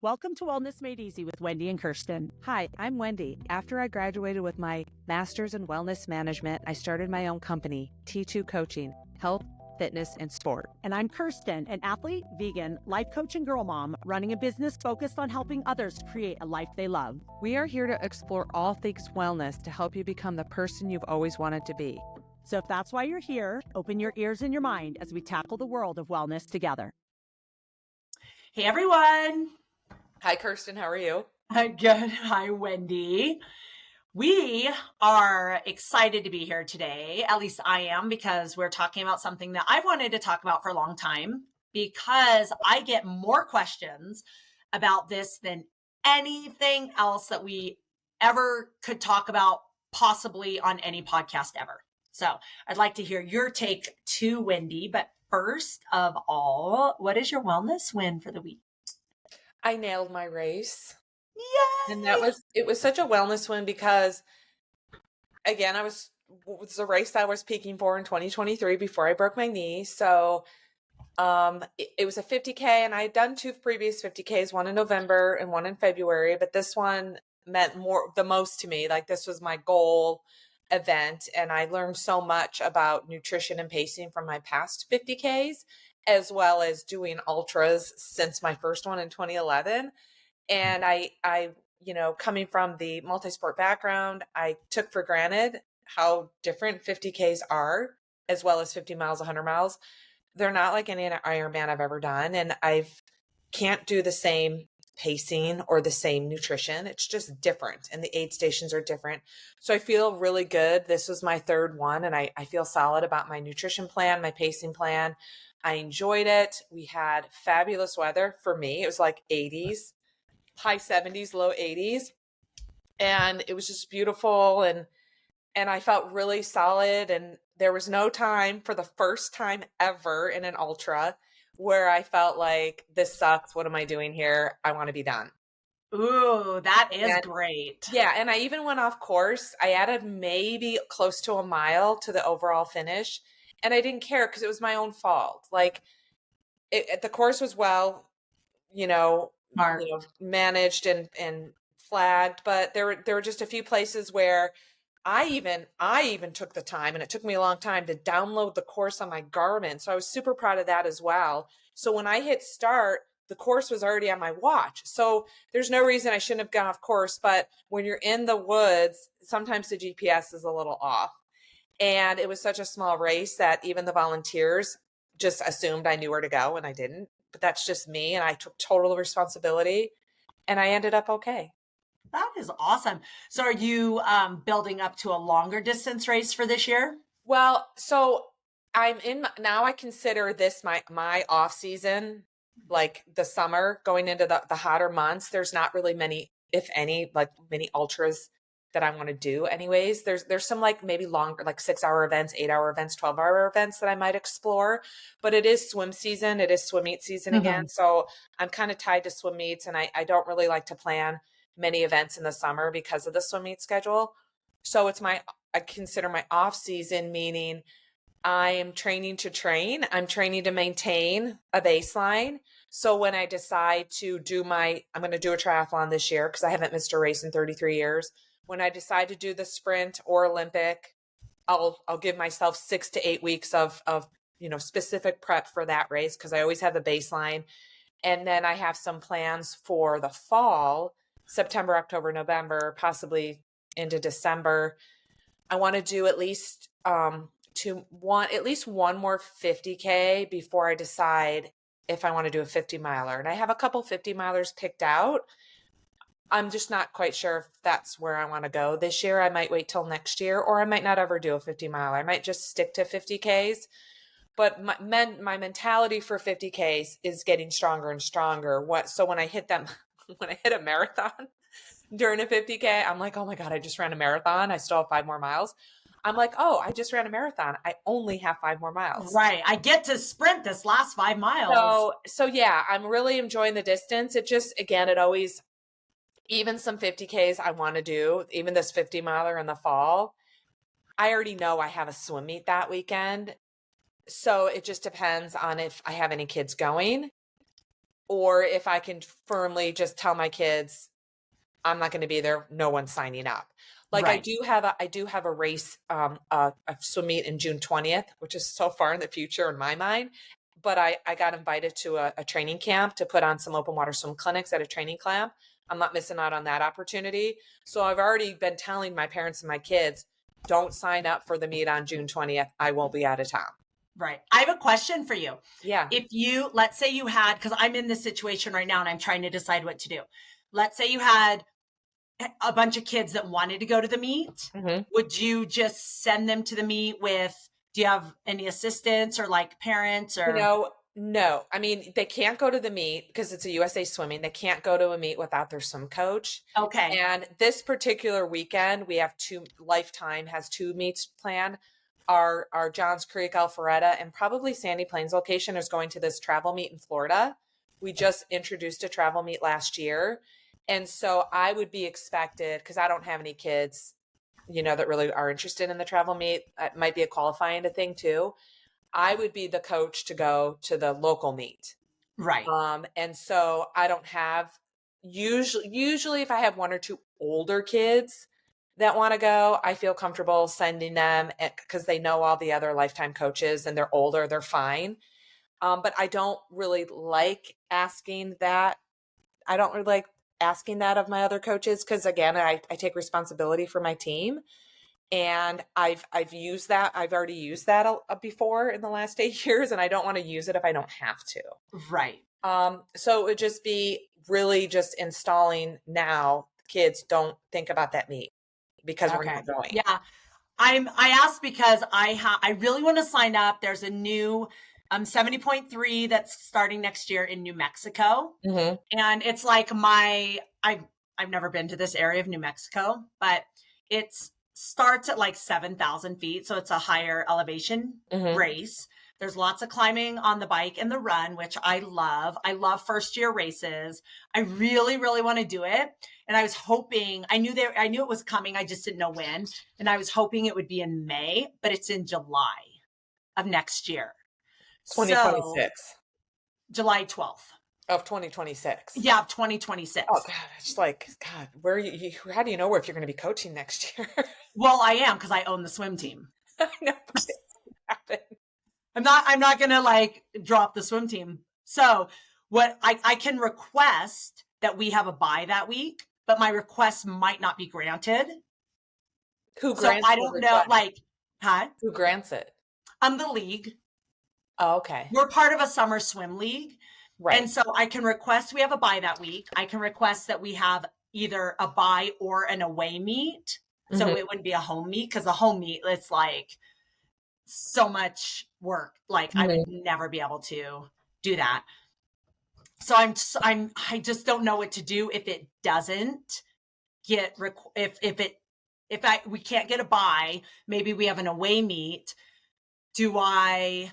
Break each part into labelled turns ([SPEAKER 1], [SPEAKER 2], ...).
[SPEAKER 1] Welcome to Wellness Made Easy with Wendy and Kirsten. Hi, I'm Wendy. After I graduated with my master's in wellness management, I started my own company, T2 Coaching, Health, Fitness, and Sport. And I'm Kirsten, an athlete, vegan, life coach, and girl mom, running a business focused on helping others create a life they love. We are here to explore all things wellness to help you become the person you've always wanted to be. So if that's why you're here, open your ears and your mind as we tackle the world of wellness together.
[SPEAKER 2] Hey, everyone.
[SPEAKER 3] Hi, Kirsten. How are you?
[SPEAKER 2] Good. Hi, Wendy. We are excited to be here today. At least I am, because we're talking about something that I've wanted to talk about for a long time, because I get more questions about this than anything else that we ever could talk about, possibly on any podcast ever. So I'd like to hear your take too, Wendy. But first of all, what is your wellness win for the week?
[SPEAKER 3] I nailed my race.
[SPEAKER 2] Yay!
[SPEAKER 3] And it was such a wellness win because, again, it was a race I was peaking for in 2023 before I broke my knee. So it was a 50K, and I had done 2 previous 50Ks, one in November and one in February, but this one meant the most to me. Like, this was my goal event, and I learned so much about nutrition and pacing from my past 50Ks, as well as doing ultras since my first one in 2011. And I, coming from the multi-sport background, I took for granted how different 50Ks are, as well as 50 miles, 100 miles. They're not like any Ironman I've ever done. And I can't do the same pacing or the same nutrition. It's just different. And the aid stations are different. So I feel really good. This was my 3rd one. And I feel solid about my nutrition plan, my pacing plan. I enjoyed it. We had fabulous weather for me. It was like 80s, high 70s, low 80s. And it was just beautiful. And I felt really solid. And there was no time, for the first time ever in an ultra, where I felt like, this sucks. What am I doing here? I want to be done.
[SPEAKER 2] Ooh, that is great.
[SPEAKER 3] Yeah. And I even went off course. I added maybe close to a mile to the overall finish. And I didn't care because it was my own fault. Like, the course was managed and flagged, but there were just a few places where I even took the time, and it took me a long time to download the course on my Garmin. So I was super proud of that as well. So when I hit start, the course was already on my watch. So there's no reason I shouldn't have gone off course. But when you're in the woods, sometimes the GPS is a little off. And it was such a small race that even the volunteers just assumed I knew where to go, and I didn't. But that's just me. And I took total responsibility, and I ended up okay.
[SPEAKER 2] That is awesome. So are you building up to a longer distance race for this year?
[SPEAKER 3] Well, so I'm in now. I consider this my off season, like the summer going into the hotter months. There's not really many, if any, like many ultras that I want to do anyways. There's some like maybe longer, like 6-hour events, 8-hour events, 12-hour events that I might explore, but it is swim season. It is swim meet season again. So I'm kind of tied to swim meets, and I don't really like to plan many events in the summer because of the swim meet schedule. So I consider my off season, meaning I am training to train. I'm training to maintain a baseline. So when I decide to I'm going to do a triathlon this year because I haven't missed a race in 33 years. When I decide to do the sprint or Olympic, I'll give myself 6 to 8 weeks of specific prep for that race, because I always have the baseline. And then I have some plans for the fall, September, October, November, possibly into December. I want to do at least one more 50K before I decide if I want to do a 50 miler. And I have a couple 50 milers picked out. I'm just not quite sure if that's where I want to go this year. I might wait till next year, or I might not ever do a 50 miler. I might just stick to 50Ks. But my mentality for 50Ks is getting stronger and stronger. So when I hit a marathon during a 50K, I'm like, oh my God, I just ran a marathon. I still have 5 more miles. I'm like, oh, I just ran a marathon. I only have 5 more miles.
[SPEAKER 2] Right. I get to sprint this last 5 miles.
[SPEAKER 3] So yeah, I'm really enjoying the distance. It just, again, even some 50Ks I want to do, even this 50 miler in the fall, I already know I have a swim meet that weekend. So it just depends on if I have any kids going. or if I can firmly just tell my kids, I'm not going to be there. No one's signing up. Like
[SPEAKER 2] Right.
[SPEAKER 3] I do have a race, a swim meet in June 20th, which is so far in the future in my mind. But I got invited to a training camp to put on some open water swim clinics at a training camp. I'm not missing out on that opportunity. So I've already been telling my parents and my kids, don't sign up for the meet on June 20th. I won't be out of town.
[SPEAKER 2] Right. I have a question for you.
[SPEAKER 3] Yeah.
[SPEAKER 2] If you, let's say you had, because I'm in this situation right now and I'm trying to decide what to do. Let's say you had a bunch of kids that wanted to go to the meet.
[SPEAKER 3] Mm-hmm.
[SPEAKER 2] Would you just send them to the meet with, do you have any assistants or like parents or?
[SPEAKER 3] No. I mean, they can't go to the meet because it's a USA Swimming. They can't go to a meet without their swim coach.
[SPEAKER 2] Okay.
[SPEAKER 3] And this particular weekend, we have Lifetime has 2 meets planned. Our Johns Creek, Alpharetta, and probably Sandy Plains location is going to this travel meet in Florida. We just introduced a travel meet last year. And so I would be expected, because I don't have any kids, that really are interested in the travel meet. It might be a qualifying thing too. I would be the coach to go to the local meet.
[SPEAKER 2] Right.
[SPEAKER 3] And so I don't have, usually if I have 1 or 2 older kids that want to go, I feel comfortable sending them because they know all the other Lifetime coaches and they're older, they're fine. But I don't really like asking that. I don't really like asking that of my other coaches because, again, I take responsibility for my team. And I've used that. I've already used that before in the last 8 years, and I don't want to use it if I don't have to.
[SPEAKER 2] Right.
[SPEAKER 3] So it would just be really just installing now. Kids, don't think about that meet because we're not going.
[SPEAKER 2] Yeah. I asked because I really want to sign up. There's a new 70.3 that's starting next year in New Mexico.
[SPEAKER 3] Mm-hmm.
[SPEAKER 2] And it's like I've never been to this area of New Mexico, but it starts at like 7,000 feet. So it's a higher elevation race. There's lots of climbing on the bike and the run, which I love. I love first year races. I really, really want to do it. And I was hoping, I knew it was coming. I just didn't know when. And I was hoping it would be in May, but it's in July of next year.
[SPEAKER 3] 2026.
[SPEAKER 2] So, July 12th.
[SPEAKER 3] Of 2026.
[SPEAKER 2] Yeah, of 2026.
[SPEAKER 3] Oh, God. It's like, God, how do you know if you're going to be coaching next year?
[SPEAKER 2] Well, I am because I own the swim team.
[SPEAKER 3] I know, but it happened.
[SPEAKER 2] I'm not going to like drop the swim team. So what I can request that we have a bye that week, but my request might not be granted.
[SPEAKER 3] Who grants
[SPEAKER 2] So I don't know, like, huh?
[SPEAKER 3] Who grants it?
[SPEAKER 2] I'm the league.
[SPEAKER 3] Oh, okay.
[SPEAKER 2] We're part of a summer swim league.
[SPEAKER 3] Right.
[SPEAKER 2] And so I can request we have a bye that week. I can request that we have either a bye or an away meet. So it wouldn't be a home meet because a home meet, it's like so much work. Like I would never be able to do that. So I just don't know what to do if it doesn't get, we can't get a bye, maybe we have an away meet. Do I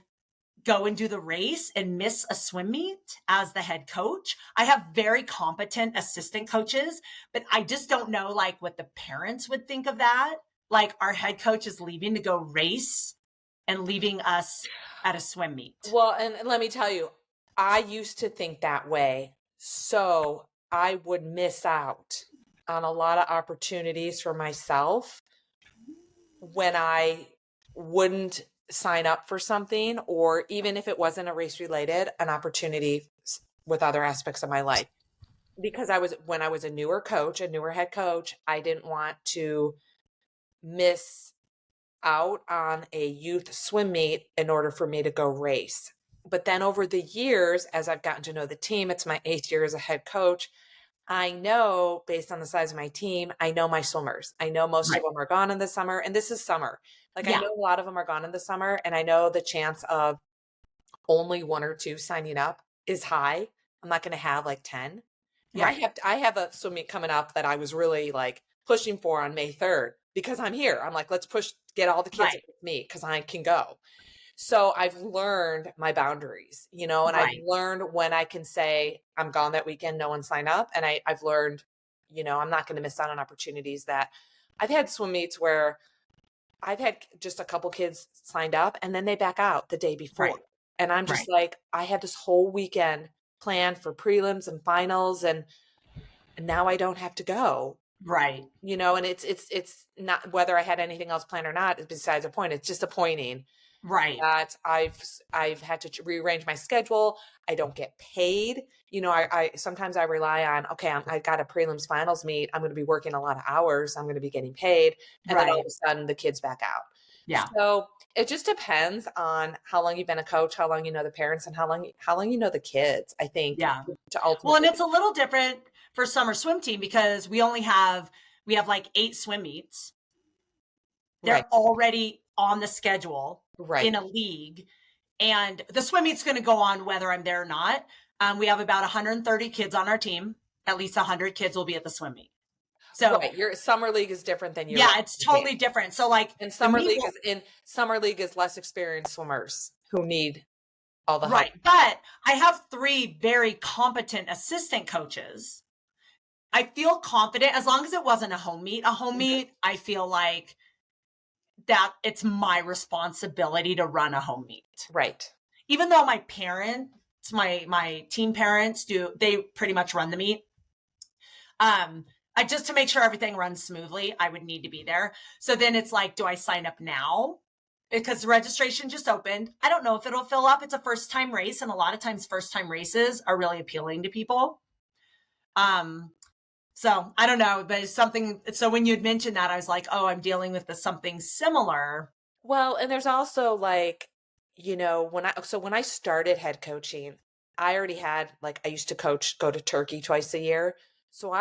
[SPEAKER 2] go and do the race and miss a swim meet as the head coach? I have very competent assistant coaches, but I just don't know like what the parents would think of that. Like our head coach is leaving to go race and leaving us at a swim meet.
[SPEAKER 3] Well, and let me tell you, I used to think that way. So I would miss out on a lot of opportunities for myself when I wouldn't sign up for something, or even if it wasn't a race related, an opportunity with other aspects of my life. Because when I was a newer head coach, I didn't want to miss out on a youth swim meet in order for me to go race. But then over the years, as I've gotten to know the team, it's my 8th year as a head coach. I know, based on the size of my team, I know my swimmers. I know most of them are gone in the summer, and this is summer. Like I know a lot of them are gone in the summer, and I know the chance of only 1 or 2 signing up is high. I'm not going to have like 10. Yeah, I have a swim meet coming up that I was really like pushing for on May 3rd because I'm here. I'm like, let's get all the kids with me because I can go. So I've learned my boundaries, and I've learned when I can say I'm gone that weekend, no one sign up. And I've learned, I'm not going to miss out on opportunities that I've had swim meets where I've had just a couple kids signed up and then they back out the day before. Right. And I'm just like, I had this whole weekend plan for prelims and finals, and now I don't have to go.
[SPEAKER 2] Right.
[SPEAKER 3] You know, and it's not whether I had anything else planned or not is besides the point. It's disappointing
[SPEAKER 2] Right.
[SPEAKER 3] that I've had to rearrange my schedule. I don't get paid. You know, I sometimes I rely on, okay, I got a prelims finals meet. I'm going to be working a lot of hours. I'm going to be getting paid. And then all of a sudden the kids back out.
[SPEAKER 2] Yeah.
[SPEAKER 3] So it just depends on how long you've been a coach, how long you know the parents, and how long you know the kids, I think.
[SPEAKER 2] Yeah.
[SPEAKER 3] To ultimately.
[SPEAKER 2] Well, and it's a little different for summer swim team because we have like 8 swim meets. They're already on the schedule in a league, and the swim meet's going to go on whether I'm there or not. We have about 130 kids on our team. At least 100 kids will be at the swim meet. So
[SPEAKER 3] your summer league is different than your
[SPEAKER 2] it's totally different. So like
[SPEAKER 3] in summer league is less experienced swimmers who need all the help.
[SPEAKER 2] But I have 3 very competent assistant coaches. I feel confident as long as it wasn't a home meet. A home meet, I feel like that it's my responsibility to run a home meet.
[SPEAKER 3] Right.
[SPEAKER 2] Even though my parents, my team parents they pretty much run the meet. I just to make sure everything runs smoothly, I would need to be there. So then it's like, do I sign up now? Because the registration just opened. I don't know if it'll fill up. It's a first time race. And a lot of times first time races are really appealing to people. So I don't know, but it's something. So when you'd mentioned that, I was like, oh, I'm dealing with something similar.
[SPEAKER 3] Well, and there's also like, you know, when I started head coaching, I already had, like, I used to go to Turkey twice a year. So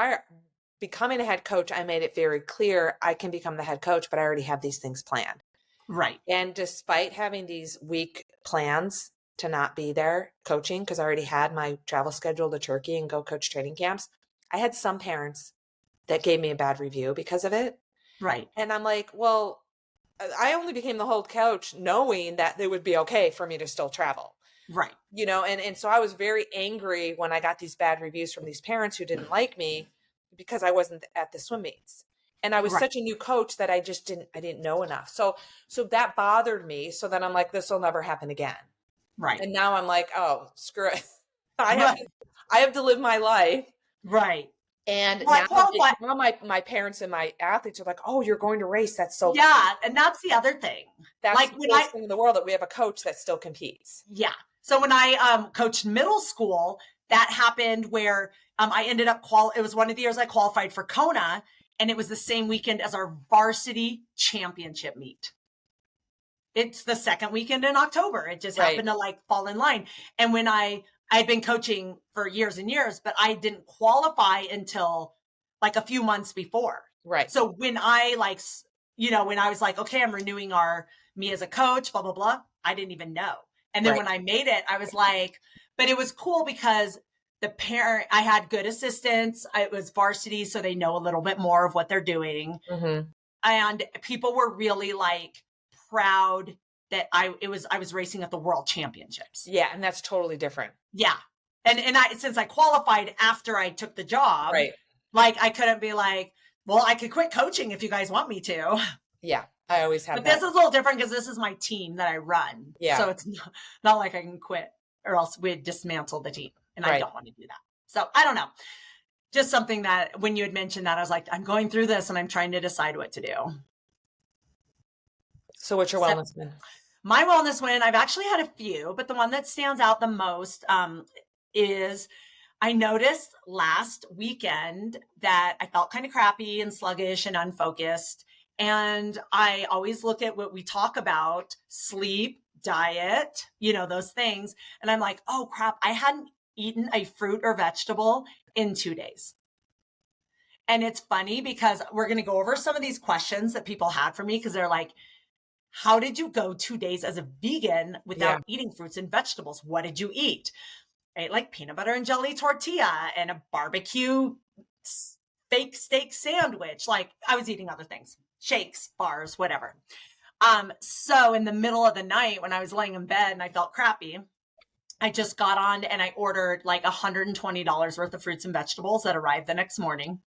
[SPEAKER 3] becoming a head coach, I made it very clear I can become the head coach, but I already have these things planned.
[SPEAKER 2] Right.
[SPEAKER 3] And despite having these week plans to not be there coaching, because I already had my travel schedule to Turkey and go coach training camps, I had some parents that gave me a bad review because of it.
[SPEAKER 2] Right.
[SPEAKER 3] And I'm like, well, I only became the whole coach knowing that it would be okay for me to still travel.
[SPEAKER 2] Right.
[SPEAKER 3] You know, and so I was very angry when I got these bad reviews from these parents who didn't like me because I wasn't at the swim meets. And I was such a new coach that I didn't know enough. So that bothered me. So then I'm like, this will never happen again.
[SPEAKER 2] Right.
[SPEAKER 3] And now I'm like, oh, screw it. I have to live my life.
[SPEAKER 2] Right.
[SPEAKER 3] And now my parents and my athletes are like, oh, you're going to race. That's so
[SPEAKER 2] cool. And that's the other thing.
[SPEAKER 3] That's like the coolest thing in the world, that we have a coach that still competes.
[SPEAKER 2] Yeah. So when I coached middle school, that happened where I ended up it was one of the years I qualified for Kona, and it was the same weekend as our varsity championship meet. It's the second weekend in October. It just happened to like fall in line. And when I'd been coaching for years and years, but I didn't qualify until like a few months before.
[SPEAKER 3] Right.
[SPEAKER 2] So when I when I was like, okay, I'm renewing me as a coach, blah, blah, blah, I didn't even know. And then when I made it, I was like, but it was cool because I had good assistants. It was varsity, so they know a little bit more of what they're doing. Mm-hmm. And people were really like proud that I was racing at the world championships.
[SPEAKER 3] Yeah. And that's totally different.
[SPEAKER 2] Yeah. And since I qualified after I took the job, like I couldn't be like, well, I could quit coaching if you guys want me to.
[SPEAKER 3] Yeah. I always have
[SPEAKER 2] But this is a little different because this is my team that I run.
[SPEAKER 3] Yeah.
[SPEAKER 2] So it's not like I can quit or else we'd dismantle the team. And I don't want to do that. So I don't know. Just something that when you had mentioned that, I was like, I'm going through this and I'm trying to decide what to do.
[SPEAKER 3] So what's your wellness win?
[SPEAKER 2] My wellness win, I've actually had a few, but the one that stands out the most is I noticed last weekend that I felt kind of crappy and sluggish and unfocused. And I always look at what we talk about, sleep, diet, those things. And I'm like, oh crap, I hadn't eaten a fruit or vegetable in 2 days. And it's funny because we're going to go over some of these questions that people had for me because they're like, how did you go 2 days as a vegan without eating fruits and vegetables? What did you eat? I ate like peanut butter and jelly tortilla and a barbecue fake steak sandwich. Like I was eating other things, shakes, bars, whatever. So in the middle of the night when I was laying in bed and I felt crappy, I just got on and I ordered like $120 worth of fruits and vegetables that arrived the next morning.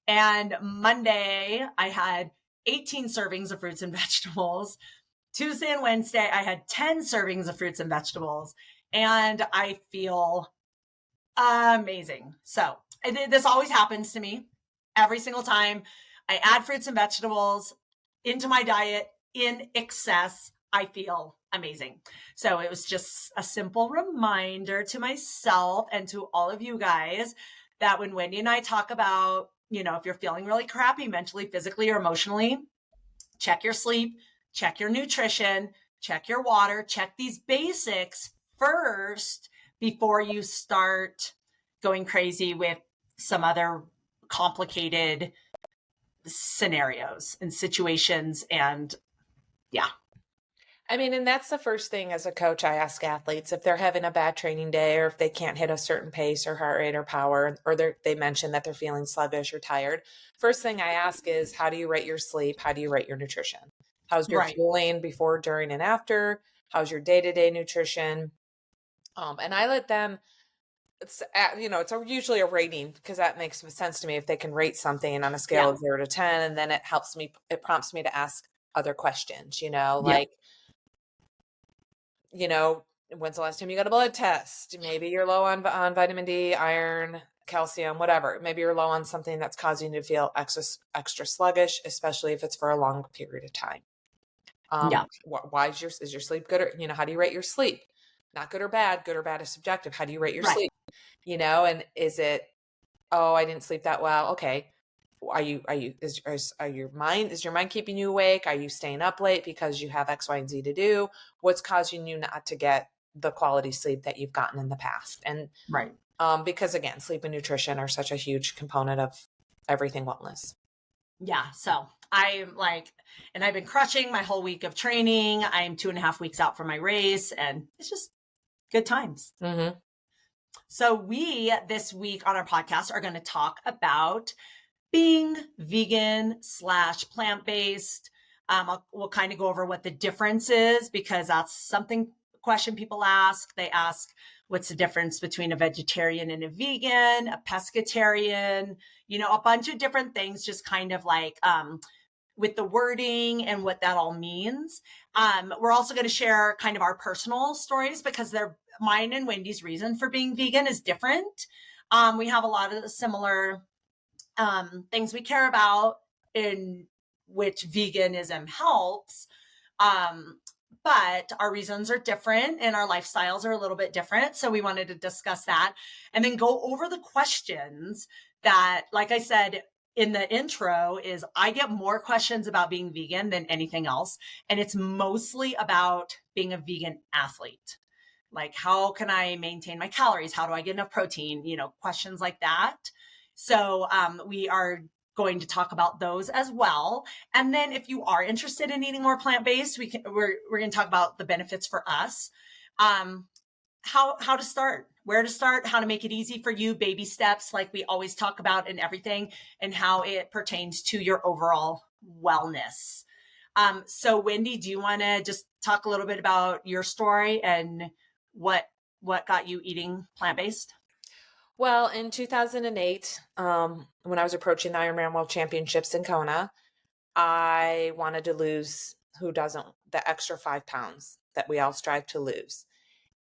[SPEAKER 2] And Monday I had 18 servings of fruits and vegetables. Tuesday and Wednesday, I had 10 servings of fruits and vegetables. And I feel Amazing. So this always happens to me every single time. I add fruits and vegetables into my diet in excess. I feel amazing. So it was just a simple reminder to myself and to all of you guys that when Wendy and I talk about, if you're feeling really crappy mentally, physically, or emotionally, check your sleep, check your nutrition, check your water, check these basics first before you start going crazy with some other complicated scenarios and situations. And yeah.
[SPEAKER 3] I mean, and that's the first thing as a coach I ask athletes if they're having a bad training day or if they can't hit a certain pace or heart rate or power, or they mention that they're feeling sluggish or tired. First thing I ask is, how do you rate your sleep? How do you rate your nutrition? How's your fueling before, during, and after? How's your day-to-day nutrition? And I let them, it's usually a rating because that makes sense to me if they can rate something on a scale of 0 to 10, and then it prompts me to ask other questions, like, when's the last time you got a blood test? Maybe you're low on vitamin D, iron, calcium, whatever. Maybe you're low on something that's causing you to feel extra sluggish, especially if it's for a long period of time. Why is your sleep good? Or, how do you rate your sleep? Not good or bad. Good or bad is subjective. How do you rate your sleep? And is it, oh, I didn't sleep that well. Okay. Is your mind keeping you awake? Are you staying up late because you have X, Y, and Z to do? What's causing you not to get the quality sleep that you've gotten in the past? And because again, sleep and nutrition are such a huge component of everything wellness.
[SPEAKER 2] Yeah. So I'm and I've been crushing my whole week of training. I'm 2.5 weeks out from my race, and it's just good times.
[SPEAKER 3] Mm-hmm.
[SPEAKER 2] So we, this week on our podcast, are going to talk about being vegan / plant-based. We'll kind of go over what the difference is, because that's question people ask. They ask, what's the difference between a vegetarian and a vegan, a pescatarian, a bunch of different things, just kind of with the wording and what that all means. We're also going to share kind of our personal stories, because mine and Wendy's reason for being vegan is different. We have a lot of similar things we care about, in which veganism helps. But our reasons are different and our lifestyles are a little bit different. So we wanted to discuss that and then go over the questions that, like I said in the intro, is I get more questions about being vegan than anything else. And it's mostly about being a vegan athlete. Like, how can I maintain my calories? How do I get enough protein? Questions like that. So we are going to talk about those as well. And then if you are interested in eating more plant-based, we're going to talk about the benefits for us, how to start, where to start, how to make it easy for you, baby steps, like we always talk about in everything, and how it pertains to your overall wellness. So Wendy, do you want to just talk a little bit about your story and what got you eating plant-based?
[SPEAKER 3] Well, in 2008, when I was approaching the Ironman World Championships in Kona, I wanted to lose, who doesn't, the extra 5 pounds that we all strive to lose.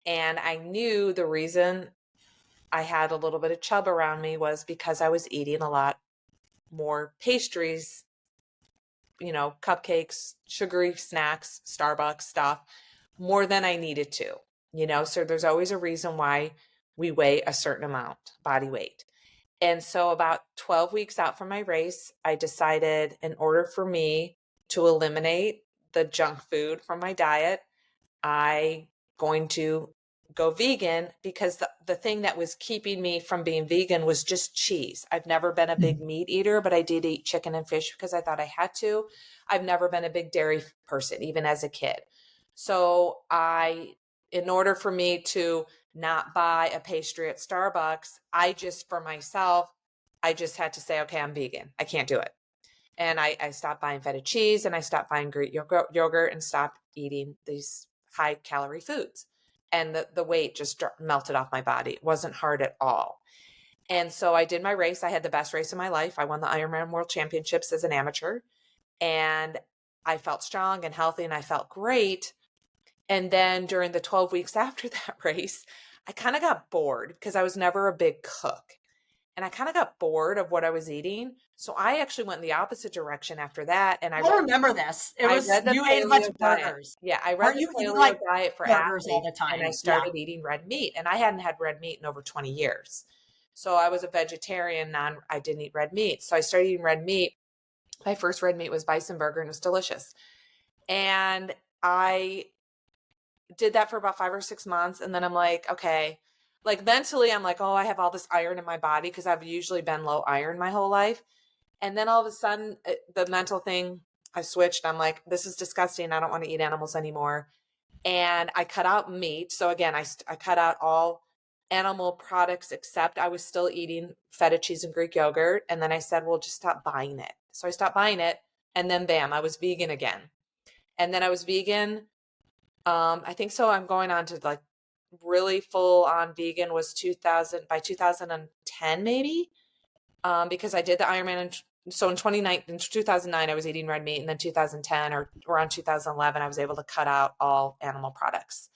[SPEAKER 3] And I knew the reason I had a little bit of chub around me was because I was eating a lot more pastries, cupcakes, sugary snacks, Starbucks stuff, more than I needed to, so there's always a reason why we weigh a certain amount, body weight. And so about 12 weeks out from my race, I decided, in order for me to eliminate the junk food from my diet, I going to go vegan, because the thing that was keeping me from being vegan was just cheese. I've never been a big meat eater, but I did eat chicken and fish because I thought I had to. I've never been a big dairy person, even as a kid. So in order for me to not buy a pastry at Starbucks, for myself, I just had to say, okay, I'm vegan. I can't do it. And I stopped buying feta cheese, and I stopped buying Greek yogurt, and stopped eating these high calorie foods. And the weight just melted off my body. It wasn't hard at all. And so I did my race. I had the best race of my life. I won the Ironman World Championships as an amateur, and I felt strong and healthy, and I felt great. And then during the 12 weeks after that race, I kind of got bored because I was never a big cook. And I kind of got bored of what I was eating. So I actually went in the opposite direction after that. And
[SPEAKER 2] I remember this. It
[SPEAKER 3] I
[SPEAKER 2] was,
[SPEAKER 3] read the
[SPEAKER 2] you ate a bunch
[SPEAKER 3] paleo
[SPEAKER 2] of
[SPEAKER 3] diet.
[SPEAKER 2] burgers.
[SPEAKER 3] Yeah, I read
[SPEAKER 2] Aren't
[SPEAKER 3] the
[SPEAKER 2] you eating
[SPEAKER 3] paleo
[SPEAKER 2] like
[SPEAKER 3] diet for
[SPEAKER 2] burgers all
[SPEAKER 3] athletes,
[SPEAKER 2] the
[SPEAKER 3] and I
[SPEAKER 2] time? Yeah.
[SPEAKER 3] started eating red meat. And I hadn't had red meat in over 20 years. So I was a vegetarian, I didn't eat red meat. So I started eating red meat. My first red meat was bison burger, and it was delicious. And I did that for about 5 or 6 months. And then I'm like, okay, like mentally, I'm like, oh, I have all this iron in my body because I've usually been low iron my whole life. And then all of a sudden, the mental thing, I switched. I'm like, this is disgusting. I don't want to eat animals anymore. And I cut out meat. So again, I cut out all animal products, except I was still eating feta cheese and Greek yogurt. And then I said, well, just stop buying it. So I stopped buying it. And then bam, I was vegan again. And then I was vegan. I think so. I'm going on to like really full on vegan was 2010 maybe. Because I did the Ironman. So in 2009, I was eating red meat. And then 2010 or around 2011, I was able to cut out all animal products.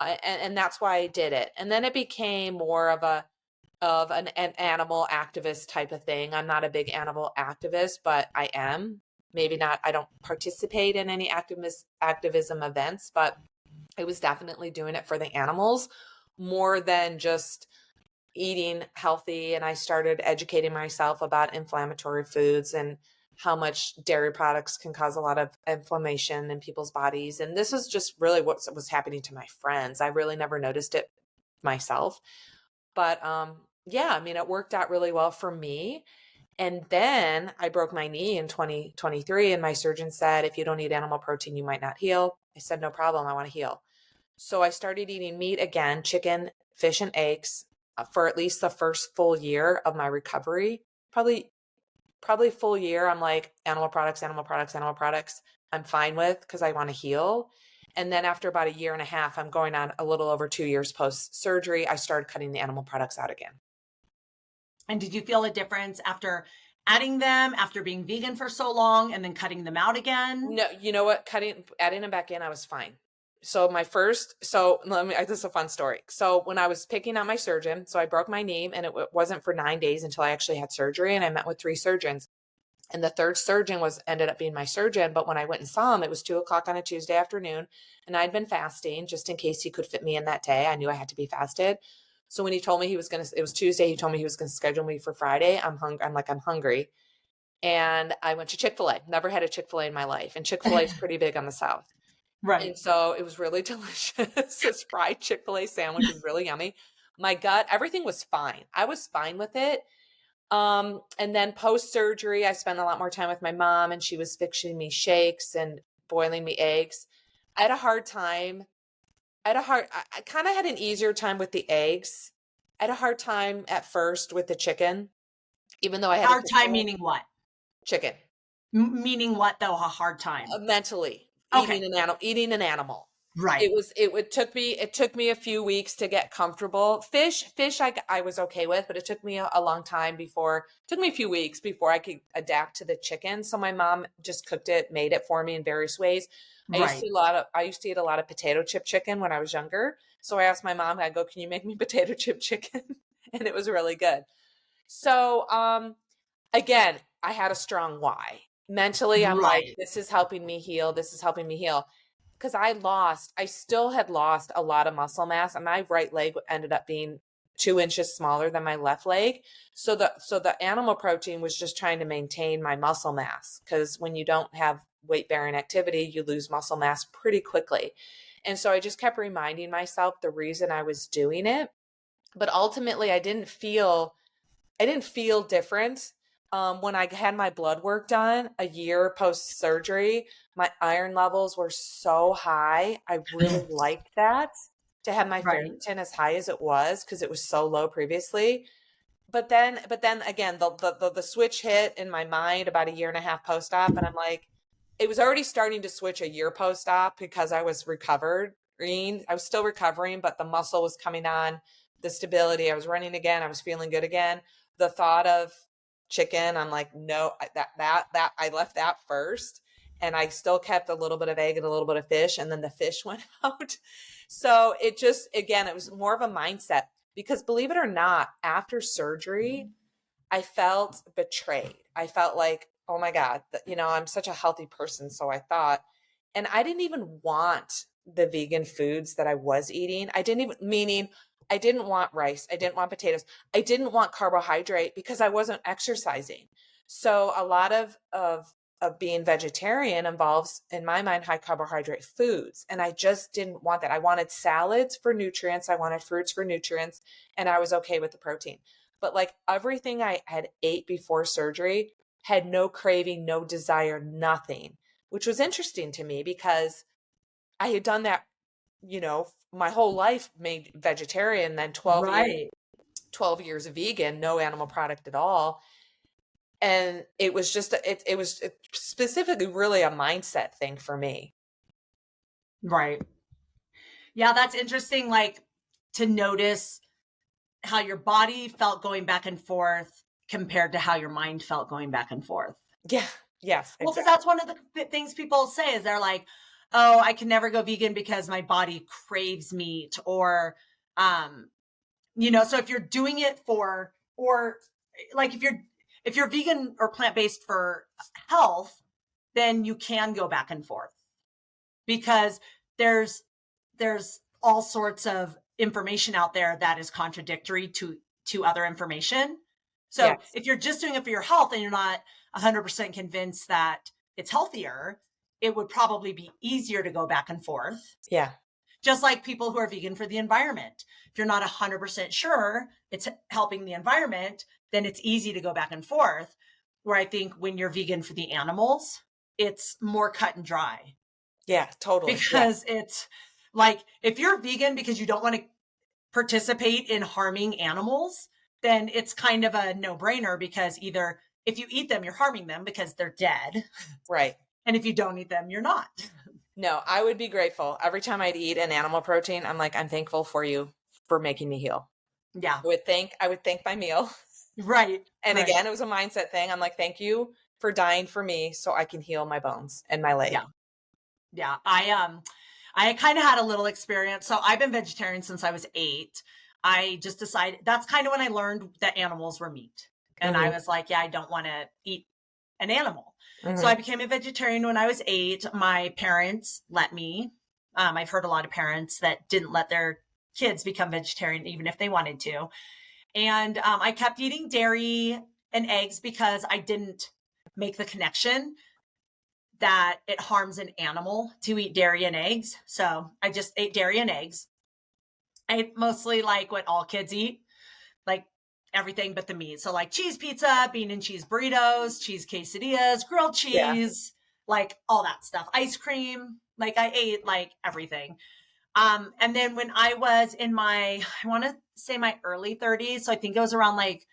[SPEAKER 3] And that's why I did it. And then it became more of an animal activist type of thing. I'm not a big animal activist, but I am. Maybe not. I don't participate in any activism events, but I was definitely doing it for the animals more than just eating healthy. And I started educating myself about inflammatory foods and how much dairy products can cause a lot of inflammation in people's bodies. And this is just really what was happening to my friends. I really never noticed it myself. But yeah, I mean, it worked out really well for me. And then I broke my knee in 2023, and my surgeon said, if you don't eat animal protein, you might not heal. I said, no problem. I want to heal. So I started eating meat again, chicken, fish, and eggs for at least the first full year of my recovery. Probably full year. I'm like, animal products, animal products, animal products. I'm fine with because I want to heal. And then after about a year and a half, I'm going on a little over 2 years post surgery, I started cutting the animal products out again.
[SPEAKER 2] And did you feel a difference after adding them, after being vegan for so long and then cutting them out again?
[SPEAKER 3] No, you know what? Adding them back in, I was fine. So this is a fun story. So when I was picking out my surgeon, so I broke my knee, and it wasn't for 9 days until I actually had surgery, and I met with 3 surgeons. And the third surgeon ended up being my surgeon. But when I went and saw him, it was 2:00 on a Tuesday afternoon, and I'd been fasting just in case he could fit me in that day. I knew I had to be fasted. So when he told me it was Tuesday, he told me he was going to schedule me for Friday. I'm like, I'm hungry. And I went to Chick-fil-A. Never had a Chick-fil-A in my life. And Chick-fil-A is pretty big on the South.
[SPEAKER 2] Right.
[SPEAKER 3] And so it was really delicious. This fried Chick-fil-A sandwich was really yummy. My gut, everything was fine. I was fine with it. And then post-surgery, I spent a lot more time with my mom, and she was fixing me shakes and boiling me eggs. I had a hard time. I kind of had an easier time with the eggs. I had a hard time at first with the chicken, even though I had
[SPEAKER 2] hard time meaning what?
[SPEAKER 3] Chicken.
[SPEAKER 2] Meaning what though? A hard time?
[SPEAKER 3] Mentally.
[SPEAKER 2] Okay.
[SPEAKER 3] Eating an animal.
[SPEAKER 2] Right.
[SPEAKER 3] It took me a few weeks to get comfortable. Fish, I was okay with, but it took me a long time it took me a few weeks before I could adapt to the chicken. So my mom just cooked it, made it for me in various ways. I used to eat a lot of potato chip chicken when I was younger. So I asked my mom, I go, can you make me potato chip chicken? And it was really good. So, again, I had a strong why. Mentally, I'm like, this is helping me heal. This is helping me heal. Because I still had lost a lot of muscle mass, and my right leg ended up being 2 inches smaller than my left leg. So the animal protein was just trying to maintain my muscle mass, because when you don't have weight bearing activity, you lose muscle mass pretty quickly. And so I just kept reminding myself the reason I was doing it. But ultimately, I didn't feel different. When I had my blood work done a year post surgery, my iron levels were so high. I really liked that, to have my ferritin as high as it was, because it was so low previously. But then again, the switch hit in my mind about a year and a half post-op, and I'm like, it was already starting to switch a year post-op because I was recovering. I was still recovering, but the muscle was coming on, the stability. I was running again. I was feeling good again. The thought of chicken, I'm like, no, that I left that first. and I still kept a little bit of egg and a little bit of fish, and then the fish went out. So it just, again, it was more of a mindset, because believe it or not, after surgery, I felt betrayed. I felt like, oh my God, I'm such a healthy person. So I thought, and I didn't even want the vegan foods that I was eating. Meaning I didn't want rice. I didn't want potatoes. I didn't want carbohydrate because I wasn't exercising. So a lot of being vegetarian involves, in my mind, high carbohydrate foods. And I just didn't want that. I wanted salads for nutrients. I wanted fruits for nutrients. And I was okay with the protein. But like everything I had ate before surgery had no craving, no desire, nothing, which was interesting to me because I had done that, my whole life, made vegetarian, then 12 years vegan, no animal product at all. And it was just, it was specifically really a mindset thing for me.
[SPEAKER 2] Right. Yeah, that's interesting. Like, to notice how your body felt going back and forth compared to how your mind felt going back and forth.
[SPEAKER 3] Yeah. Yes.
[SPEAKER 2] Well, because that's one of the things people say is they're like, oh, I can never go vegan because my body craves meat, or, so if you're doing it or like if you're vegan or plant-based for health, then you can go back and forth, because there's all sorts of information out there that is contradictory to other information. So
[SPEAKER 3] Yes.
[SPEAKER 2] If you're just doing it for your health and you're not 100% convinced that it's healthier, it would probably be easier to go back and forth.
[SPEAKER 3] Yeah.
[SPEAKER 2] Just like people who are vegan for the environment. If you're not 100% sure it's helping the environment, then it's easy to go back and forth. Where I think when you're vegan for the animals, it's more cut and dry.
[SPEAKER 3] Yeah, totally.
[SPEAKER 2] Because it's like, if you're vegan because you don't want to participate in harming animals, then it's kind of a no-brainer, because either if you eat them, you're harming them because they're dead.
[SPEAKER 3] Right.
[SPEAKER 2] And if you don't eat them, you're not.
[SPEAKER 3] No, I would be grateful. Every time I'd eat an animal protein, I'm like, I'm thankful for you for making me heal.
[SPEAKER 2] Yeah.
[SPEAKER 3] I would thank my meal.
[SPEAKER 2] Right.
[SPEAKER 3] And
[SPEAKER 2] right.
[SPEAKER 3] again, it was a mindset thing. I'm like, thank you for dying for me so I can heal my bones and my leg.
[SPEAKER 2] Yeah. Yeah. I kind of had a little experience. So I've been vegetarian since I was 8. I just decided, that's kind of when I learned that animals were meat. And I was like, yeah, I don't want to eat an animal. So I became a vegetarian when I was 8. My parents let me. I've heard a lot of parents that didn't let their kids become vegetarian, even if they wanted to. And I kept eating dairy and eggs because I didn't make the connection that it harms an animal to eat dairy and eggs. So I just ate dairy and eggs. I ate mostly like what all kids eat, like everything but the meat. So like cheese pizza, bean and cheese burritos, cheese quesadillas, grilled cheese, like all that stuff. Ice cream, like I ate like everything. And then when I was in I want to say my early 30s, so I think it was around like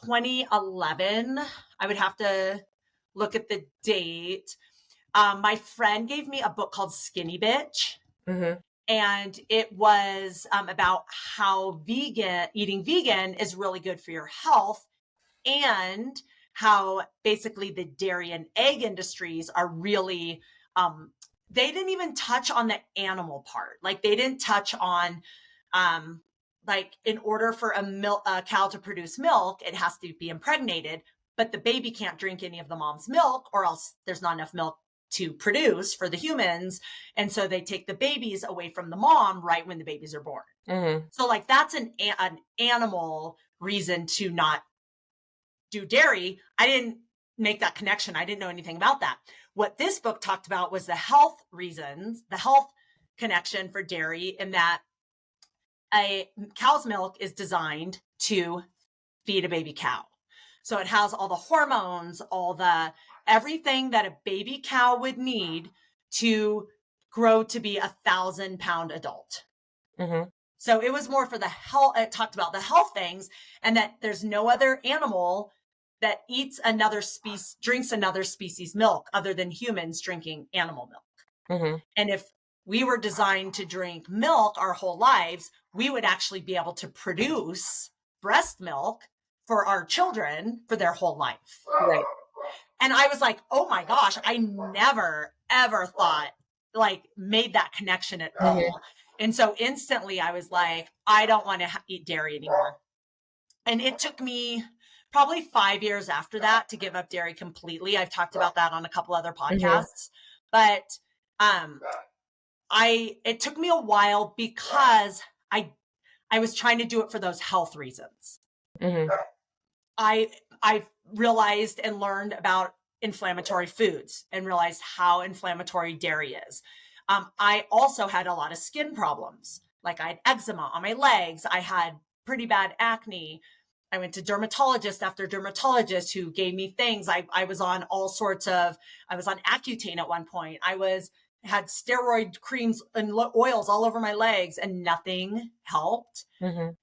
[SPEAKER 2] 2011, I would have to look at the date. My friend gave me a book called Skinny Bitch. And it was about how eating vegan is really good for your health, and how basically the dairy and egg industries are really, they didn't even touch on the animal part. Like they didn't touch on, like in order for a cow to produce milk, it has to be impregnated, but the baby can't drink any of the mom's milk, or else there's not enough milk to produce for the humans. And so they take the babies away from the mom right when the babies are born. So like that's an animal reason to not do dairy. I didn't make that connection. I didn't know anything about that. What this book talked about was the health reasons, the health connection for dairy, in that a cow's milk is designed to feed a baby cow. So it has all the hormones, everything that a baby cow would need to grow to be 1,000-pound adult. So it was more for the health. It talked about the health things, and that there's no other animal that drinks another species milk other than humans drinking animal milk. And if we were designed to drink milk our whole lives, we would actually be able to produce breast milk for our children for their whole life.
[SPEAKER 3] Right.
[SPEAKER 2] And I was like, oh my gosh, I never, ever thought, like, made that connection at all. And so instantly I was like, I don't want to eat dairy anymore. And it took me probably 5 years after that to give up dairy completely. I've talked about that on a couple other podcasts, but it took me a while because I was trying to do it for those health reasons. I realized and learned about inflammatory foods and realized how inflammatory dairy is. I also had a lot of skin problems. Like, I had eczema on my legs. I had pretty bad acne. I went to dermatologist after dermatologist who gave me things. I was on all sorts of, I was on Accutane at one point. Had steroid creams and oils all over my legs, and nothing helped.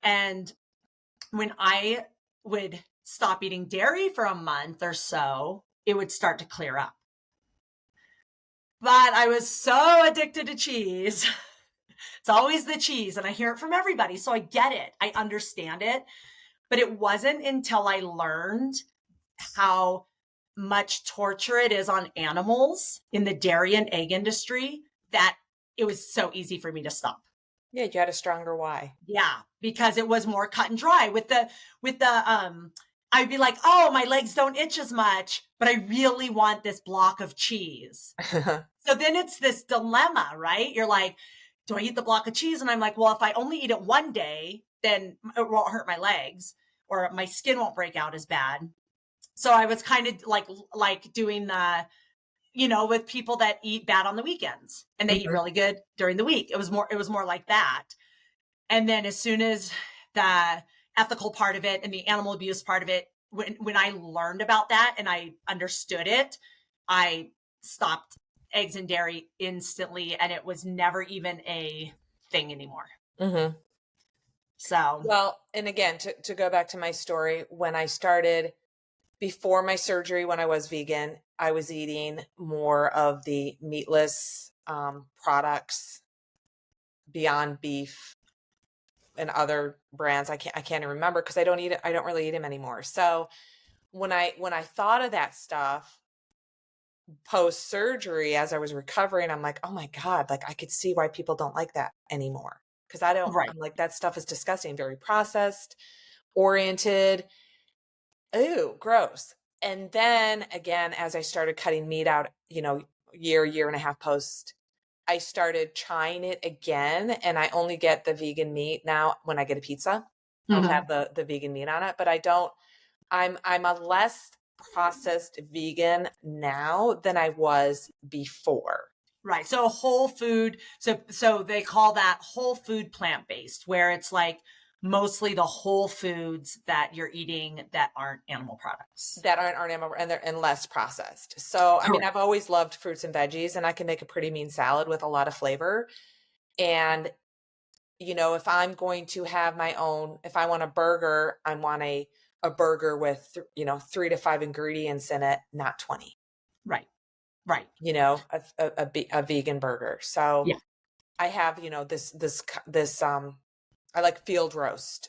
[SPEAKER 2] And when I would stop eating dairy for a month or so, it would start to clear up. But I was so addicted to cheese. It's always the cheese, and I hear it from everybody. So I get it. I understand it. But it wasn't until I learned how much torture it is on animals in the dairy and egg industry that it was so easy for me to stop.
[SPEAKER 3] Yeah, you had a stronger why.
[SPEAKER 2] Yeah, because it was more cut and dry. With the I'd be like, oh, my legs don't itch as much, but I really want this block of cheese. So then it's this dilemma, right? You're like, do I eat the block of cheese? And I'm like, well, if I only eat it one day, then it won't hurt my legs or my skin won't break out as bad. So I was kind of like doing the, with people that eat bad on the weekends and they eat really good during the week. It was more like that. And then as soon as the ethical part of it and the animal abuse part of it, when I learned about that and I understood it, I stopped eggs and dairy instantly, and it was never even a thing anymore. So,
[SPEAKER 3] well, and again, to go back to my story, when I started before my surgery, when I was vegan, I was eating more of the meatless products, Beyond Beef and other brands. I can't even remember because I don't eat it. I don't really eat them anymore. So when I thought of that stuff post surgery, as I was recovering, I'm like, oh my God, like I could see why people don't like that anymore. Cause I'm like, that stuff is disgusting, very processed oriented. Ooh, gross. And then again, as I started cutting meat out, year and a half post, I started trying it again, and I only get the vegan meat now. When I get a pizza, I'll have the vegan meat on it, but I don't, I'm a less processed vegan now than I was before.
[SPEAKER 2] Right. So whole food. So they call that whole food plant-based, where it's like mostly the whole foods that you're eating that aren't animal products.
[SPEAKER 3] That aren't animal, and less processed. So, I mean, I've always loved fruits and veggies, and I can make a pretty mean salad with a lot of flavor. And, if I'm going to have my own, if I want a burger, I want a burger with, 3 to 5 ingredients in it, not 20.
[SPEAKER 2] Right.
[SPEAKER 3] A vegan burger. So yeah. I have, this, I like field roast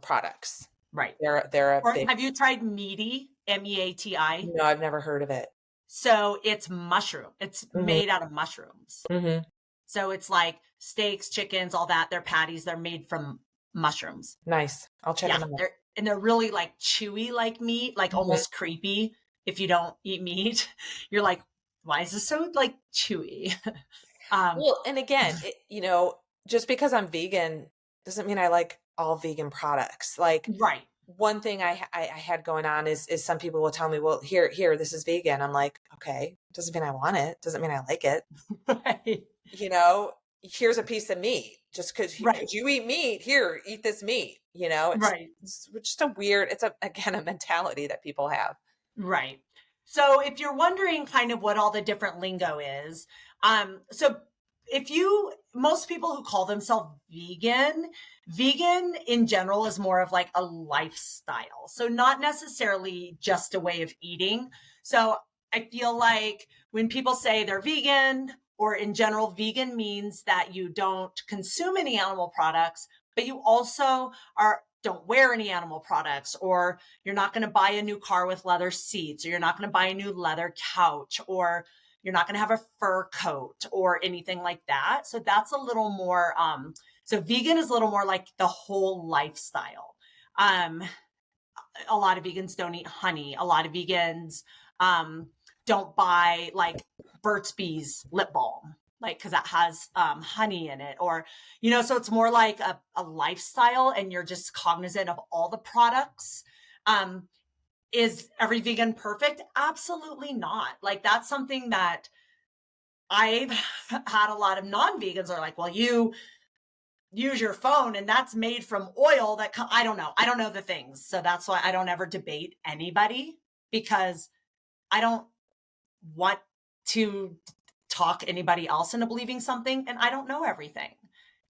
[SPEAKER 3] products.
[SPEAKER 2] Right.
[SPEAKER 3] They're
[SPEAKER 2] big... Have you tried meaty, MEATI?
[SPEAKER 3] No, I've never heard of it.
[SPEAKER 2] So it's mushroom. It's made out of mushrooms. So it's like steaks, chickens, all that. They're patties. They're made from mushrooms.
[SPEAKER 3] Nice. I'll check them out.
[SPEAKER 2] They're really like chewy, like meat, like almost creepy. If you don't eat meat, you're like, why is this so like chewy?
[SPEAKER 3] Well, and again, just because I'm vegan doesn't mean I like all vegan products. Like, one thing I had going on is some people will tell me, well, here, this is vegan. I'm like, okay, doesn't mean I want it. Doesn't mean I like it.
[SPEAKER 2] Right.
[SPEAKER 3] Here's a piece of meat. Just because you eat meat, here, eat this meat. It's just a weird, again, a mentality that people have.
[SPEAKER 2] Right. So if you're wondering kind of what all the different lingo is, so most people who call themselves vegan in general is more of like a lifestyle. So not necessarily just a way of eating. So I feel like when people say they're vegan, or in general, vegan means that you don't consume any animal products, but you also don't wear any animal products, or you're not going to buy a new car with leather seats, or you're not going to buy a new leather couch, or you're not going to have a fur coat or anything like that. So that's a little more, so vegan is a little more like the whole lifestyle. A lot of vegans don't eat honey. A lot of vegans don't buy like Burt's Bees lip balm, like, because that has honey in it, or, you know, so it's more like a lifestyle, and you're just cognizant of all the products. Is every vegan perfect? Absolutely not. Like, that's something that I've had a lot of non-vegans are like, well, you use your phone and that's made from oil that I don't know. I don't know the things. So that's why I don't ever debate anybody, because I don't want to talk anybody else into believing something, and I don't know everything.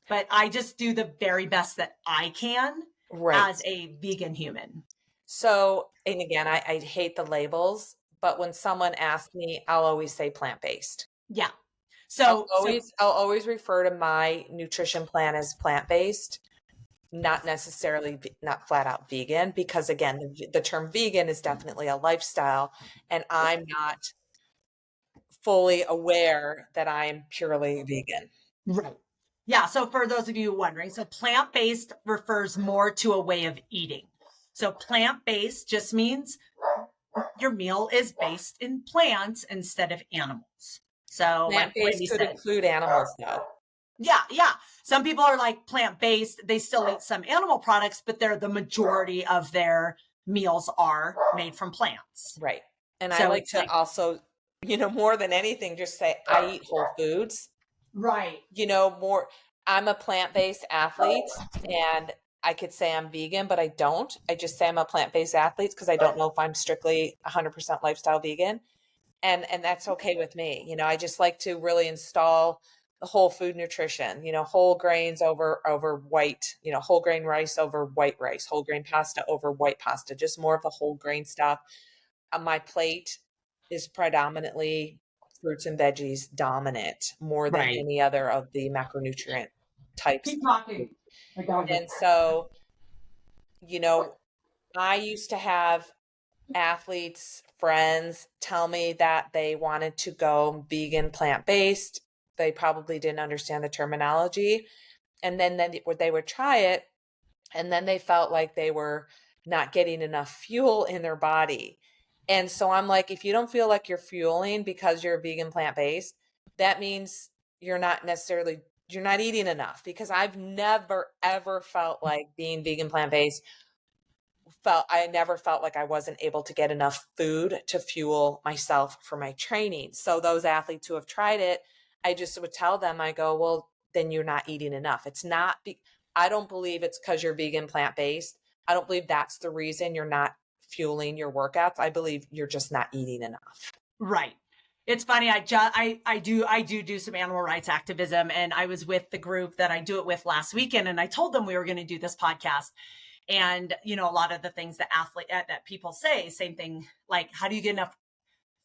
[SPEAKER 2] But I just do the very best that I can as a vegan human.
[SPEAKER 3] So, and again, I hate the labels, but when someone asks me, I'll always say plant-based.
[SPEAKER 2] Yeah. So
[SPEAKER 3] I'll always refer to my nutrition plan as plant-based, not necessarily not flat out vegan, because again, the term vegan is definitely a lifestyle, and I'm not fully aware that I'm purely vegan.
[SPEAKER 2] Right. Yeah. So for those of you wondering, so plant-based refers more to a way of eating. So plant-based just means your meal is based in plants instead of animals. So
[SPEAKER 3] plant-based could include animals though.
[SPEAKER 2] Yeah. Yeah. Some people are like plant-based. They still eat some animal products, but they're the majority of their meals are made from plants.
[SPEAKER 3] Right. And so I like to also, you know, more than anything, just say I eat whole foods.
[SPEAKER 2] Right.
[SPEAKER 3] You know, I'm a plant-based athlete, and I could say I'm vegan, but I don't. I just say I'm a plant-based athlete because I don't know if I'm strictly 100% lifestyle vegan. And that's okay with me. You know, I just like to really install the whole food nutrition, you know, whole grains over white, you know, whole grain rice over white rice, whole grain pasta over white pasta, just more of the whole grain stuff. My plate is predominantly fruits and veggies dominant more than any other of the macronutrient types.
[SPEAKER 2] Keep talking.
[SPEAKER 3] And so, you know, I used to have athletes, friends tell me that they wanted to go vegan, plant-based. They probably didn't understand the terminology. And then they would try it, and then they felt like they were not getting enough fuel in their body. And so I'm like, if you don't feel like you're fueling because you're vegan, plant-based, that means you're not eating enough, because I've never, ever felt like being vegan, plant-based I never felt like I wasn't able to get enough food to fuel myself for my training. So those athletes who have tried it, I just would tell them, I go, well, then you're not eating enough. It's not, I don't believe it's because you're vegan, plant-based. I don't believe that's the reason you're not fueling your workouts. I believe you're just not eating enough.
[SPEAKER 2] Right. It's funny. I do some animal rights activism, and I was with the group that I do it with last weekend, and I told them we were going to do this podcast. And, you know, a lot of the things that people say, same thing, like, how do you get enough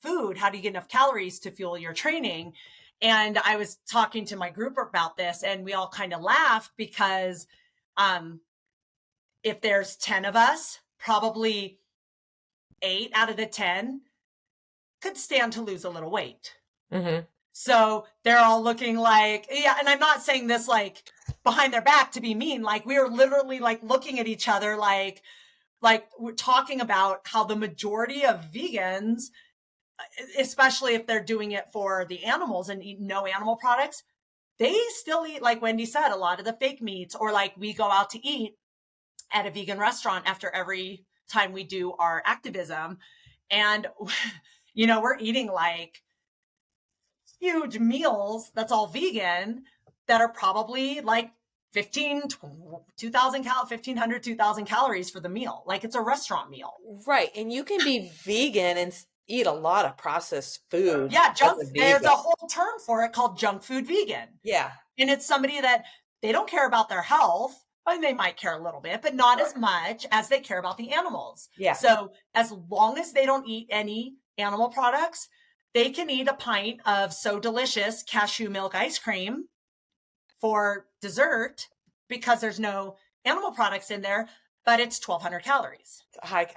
[SPEAKER 2] food? How do you get enough calories to fuel your training? And I was talking to my group about this, and we all kind of laughed, because if there's 10 of us, probably 8 out of the 10 could stand to lose a little weight.
[SPEAKER 3] Mm-hmm.
[SPEAKER 2] So they're all looking like, yeah. And I'm not saying this like behind their back to be mean. Like, we were literally like looking at each other, like we're talking about how the majority of vegans, especially if they're doing it for the animals and eat no animal products, they still eat, like Wendy said, a lot of the fake meats, or like we go out to eat at a vegan restaurant after every time we do our activism. And, you know, we're eating like huge meals that's all vegan, that are probably like 2,000 calories for the meal. Like, it's a restaurant meal.
[SPEAKER 3] Right. And you can be vegan and eat a lot of processed food.
[SPEAKER 2] Yeah. There's a whole term for it called junk food vegan.
[SPEAKER 3] Yeah.
[SPEAKER 2] And it's somebody that they don't care about their health. I mean, they might care a little bit, but not as much as they care about the animals.
[SPEAKER 3] Yeah.
[SPEAKER 2] So as long as they don't eat any animal products, they can eat a pint of So Delicious cashew milk ice cream for dessert, because there's no animal products in there. but it's 1,200 calories.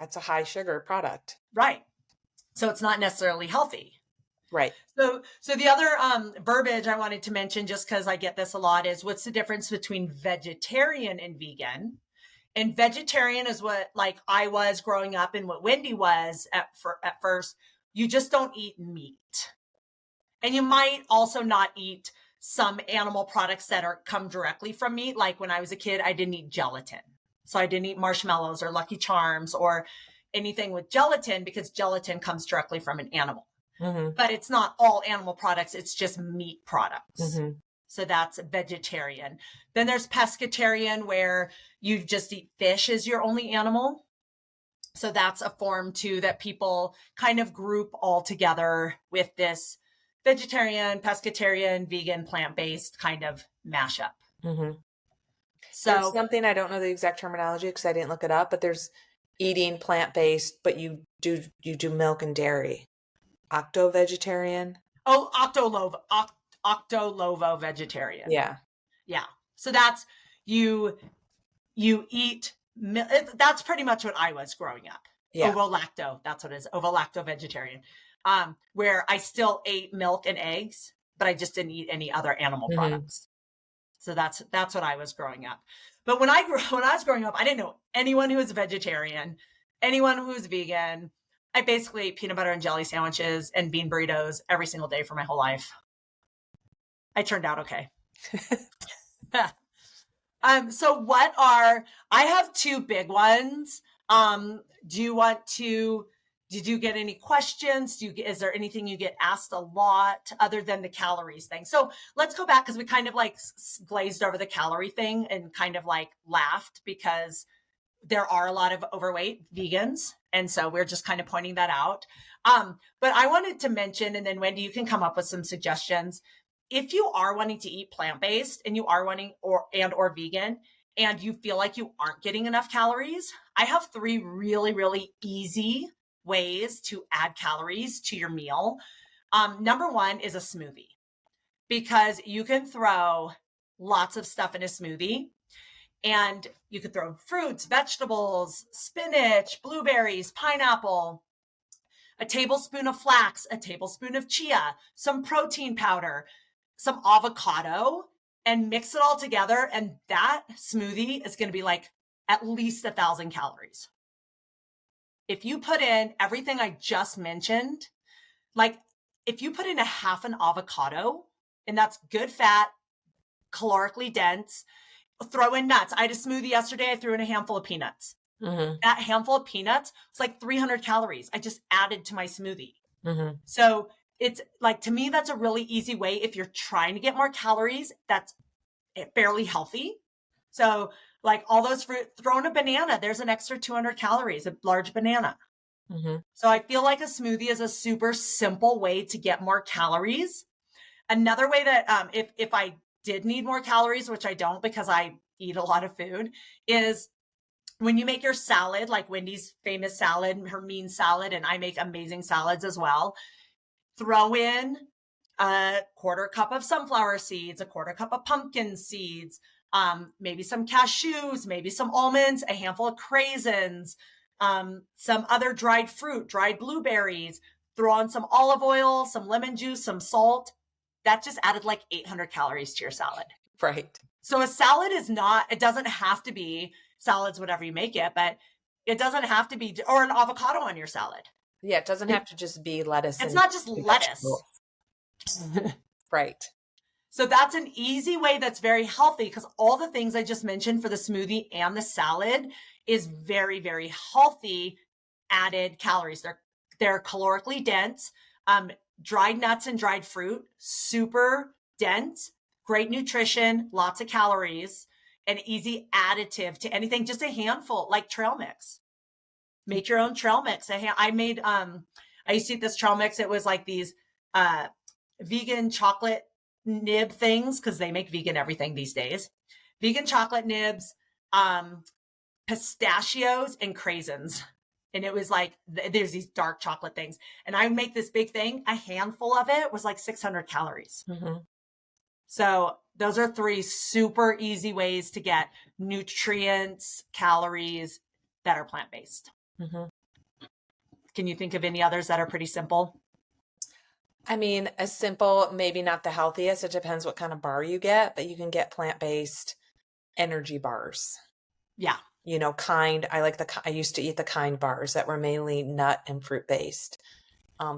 [SPEAKER 3] It's a high sugar product.
[SPEAKER 2] Right. So it's not necessarily healthy.
[SPEAKER 3] Right.
[SPEAKER 2] So the other verbiage I wanted to mention, just because I get this a lot, is what's the difference between vegetarian and vegan? And vegetarian is what like I was growing up and what Wendy was at first. You just don't eat meat. And you might also not eat some animal products that come directly from meat. Like when I was a kid, I didn't eat gelatin. So I didn't eat marshmallows or Lucky Charms or anything with gelatin because gelatin comes directly from an animal.
[SPEAKER 3] Mm-hmm.
[SPEAKER 2] But it's not all animal products. It's just meat products.
[SPEAKER 3] Mm-hmm.
[SPEAKER 2] So that's vegetarian. Then there's pescatarian, where you just eat fish as your only animal. So that's a form too that people kind of group all together with this vegetarian, pescatarian, vegan, plant-based kind of mashup.
[SPEAKER 3] Mm-hmm.
[SPEAKER 2] So
[SPEAKER 3] there's something, I don't know the exact terminology because I didn't look it up, but there's eating plant-based, but you do milk and dairy. Octo-vegetarian.
[SPEAKER 2] Oh, octolovo vegetarian.
[SPEAKER 3] Yeah.
[SPEAKER 2] Yeah. So that's you eat, that's pretty much what I was growing up.
[SPEAKER 3] Yeah.
[SPEAKER 2] Ovo-lacto, that's what it is. Ovo-lacto vegetarian. Where I still ate milk and eggs, but I just didn't eat any other animal
[SPEAKER 3] Mm-hmm.
[SPEAKER 2] products. So that's what I was growing up. But when I was growing up, I didn't know anyone who was a vegetarian, anyone who was vegan. I basically ate peanut butter and jelly sandwiches and bean burritos every single day for my whole life. I turned out okay. So I have two big ones. Did you get any questions? Is there anything you get asked a lot other than the calories thing? So let's go back, because we kind of like glazed over the calorie thing and kind of like laughed because there are a lot of overweight vegans. And so we're just kind of pointing that out. But I wanted to mention, and then Wendy, you can come up with some suggestions. If you are wanting to eat plant-based and you are wanting or vegan, and you feel like you aren't getting enough calories, I have 3 really, really easy ways to add calories to your meal. Number 1 is a smoothie, because you can throw lots of stuff in a smoothie, and you could throw fruits, vegetables, spinach, blueberries, pineapple, a tablespoon of flax, a tablespoon of chia, some protein powder, some avocado, and mix it all together. And that smoothie is going to be like at least 1,000 calories. If you put in everything I just mentioned, like if you put in a half an avocado, and that's good fat, calorically dense, throw in nuts. I had a smoothie yesterday. I threw in a handful of peanuts.
[SPEAKER 3] Mm-hmm.
[SPEAKER 2] That handful of peanuts was like 300 calories. I just added to my smoothie.
[SPEAKER 3] Mm-hmm.
[SPEAKER 2] So it's like, to me, that's a really easy way. If you're trying to get more calories, that's fairly healthy. So like all those fruit, throw in a banana, there's an extra 200 calories, a large banana.
[SPEAKER 3] Mm-hmm.
[SPEAKER 2] So I feel like a smoothie is a super simple way to get more calories. Another way that if I did need more calories, which I don't because I eat a lot of food, is when you make your salad, like Wendy's famous salad, her mean salad, and I make amazing salads as well, throw in a 1/4 cup of sunflower seeds, a 1/4 cup of pumpkin seeds, maybe some cashews, maybe some almonds, a handful of craisins, some other dried fruit, dried blueberries, throw on some olive oil, some lemon juice, some salt. That just added like 800 calories to your salad.
[SPEAKER 3] Right.
[SPEAKER 2] So a salad it doesn't have to be salads, whatever you make it, but it doesn't have to be, or an avocado on your salad.
[SPEAKER 3] Yeah, it doesn't have to just be lettuce.
[SPEAKER 2] It's not just lettuce.
[SPEAKER 3] Right.
[SPEAKER 2] So that's an easy way that's very healthy, because all the things I just mentioned for the smoothie and the salad is very, very healthy added calories. They're calorically dense. Dried nuts and dried fruit, super dense, great nutrition, lots of calories, an easy additive to anything, just a handful, like trail mix. Make your own trail mix. I made, I used to eat this trail mix. It was like these vegan chocolate nib things, because they make vegan everything these days. Vegan chocolate nibs, pistachios, and craisins. And it was like, there's these dark chocolate things. And I would make this big thing. A handful of it was like 600 calories.
[SPEAKER 3] Mm-hmm.
[SPEAKER 2] So those are 3 super easy ways to get nutrients, calories that are plant-based.
[SPEAKER 3] Mm-hmm.
[SPEAKER 2] Can you think of any others that are pretty simple?
[SPEAKER 3] I mean, a simple, maybe not the healthiest. It depends what kind of bar you get, but you can get plant-based energy bars.
[SPEAKER 2] Yeah.
[SPEAKER 3] You know, I used to eat the Kind bars that were mainly nut and fruit based.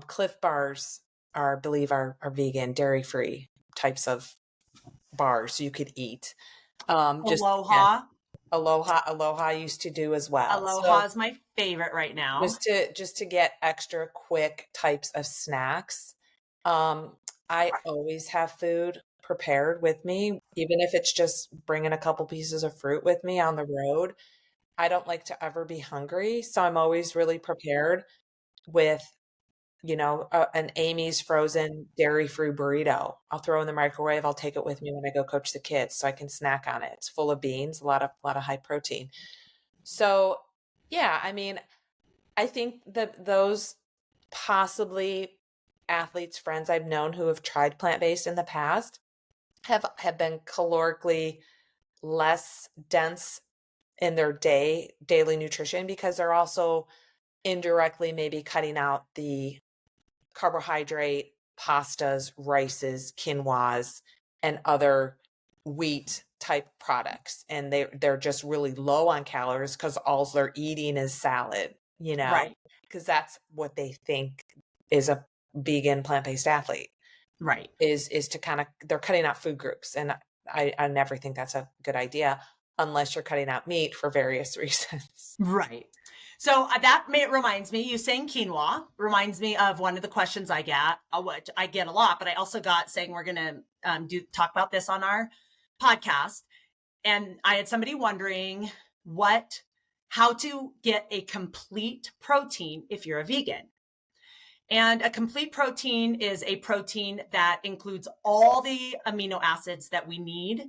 [SPEAKER 3] Cliff bars I believe are vegan, dairy free types of bars you could eat.
[SPEAKER 2] Aloha.
[SPEAKER 3] Aloha used to do as well.
[SPEAKER 2] Aloha
[SPEAKER 3] So
[SPEAKER 2] is my favorite right now.
[SPEAKER 3] just to get extra quick types of snacks. I always have food prepared with me, even if it's just bringing a couple pieces of fruit with me on the road. I don't like to ever be hungry, so I'm always really prepared with, an Amy's frozen dairy-free burrito. I'll throw in the microwave. I'll take it with me when I go coach the kids so I can snack on it. It's full of beans, a lot of high protein. So, yeah, I mean, I think that those possibly athletes, friends I've known who have tried plant-based in the past have been calorically less dense in their daily nutrition because they're also indirectly maybe cutting out the carbohydrate, pastas, rices, quinoas, and other wheat type products. And they're just really low on calories because all they're eating is salad,
[SPEAKER 2] Right.
[SPEAKER 3] because that's what they think is a vegan plant-based athlete.
[SPEAKER 2] Right.
[SPEAKER 3] Is to kind of, they're cutting out food groups. And I never think that's a good idea unless you're cutting out meat for various reasons.
[SPEAKER 2] Right. So that reminds me, you saying quinoa reminds me of one of the questions I get, which I get a lot, but I also got saying we're going to talk about this on our podcast. And I had somebody wondering how to get a complete protein if you're a vegan. And a complete protein is a protein that includes all the amino acids that we need.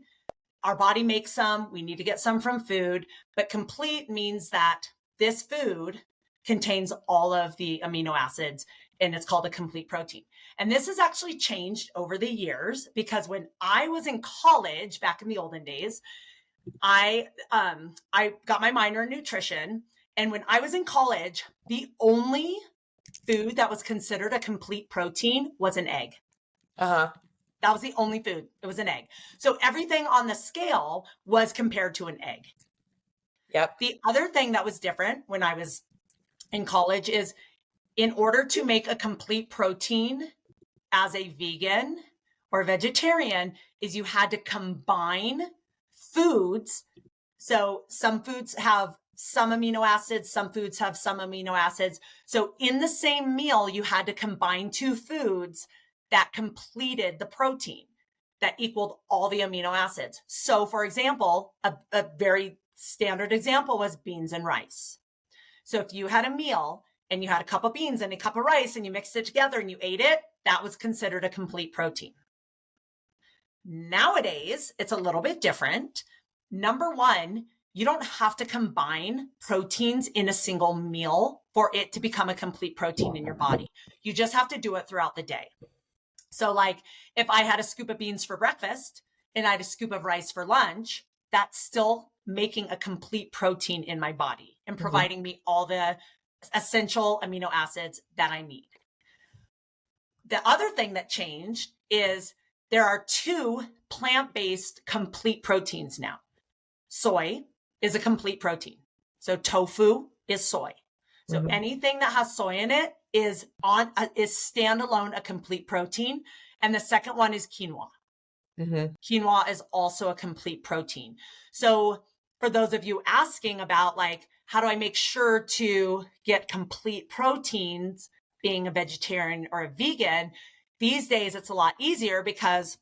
[SPEAKER 2] Our body makes some, we need to get some from food, but complete means that this food contains all of the amino acids, and it's called a complete protein. And this has actually changed over the years because when I was in college back in the olden days, I got my minor in nutrition. And when I was in college, the only food that was considered a complete protein was an egg.
[SPEAKER 3] Uh-huh.
[SPEAKER 2] That was the only food. It was an egg. So everything on the scale was compared to an egg.
[SPEAKER 3] Yep.
[SPEAKER 2] The other thing that was different when I was in college is in order to make a complete protein as a vegan or vegetarian is you had to combine foods. So some foods have some amino acids, some foods have some amino acids. So in the same meal, you had to combine 2 foods that completed the protein that equaled all the amino acids. So for example, a very standard example was beans and rice. So if you had a meal and you had a cup of beans and a cup of rice and you mixed it together and you ate it, that was considered a complete protein. Nowadays, it's a little bit different. Number one, you don't have to combine proteins in a single meal for it to become a complete protein in your body. You just have to do it throughout the day. So like if I had a scoop of beans for breakfast and I had a scoop of rice for lunch, that's still making a complete protein in my body and providing me all the essential amino acids that I need. The other thing that changed is there are 2 plant-based complete proteins now. Soy is a complete protein. So tofu is soy. So anything that has soy in it is standalone a complete protein. And the second one is quinoa. Quinoa is also a complete protein. So for those of you asking about like, how do I make sure to get complete proteins being a vegetarian or a vegan? These days, it's a lot easier because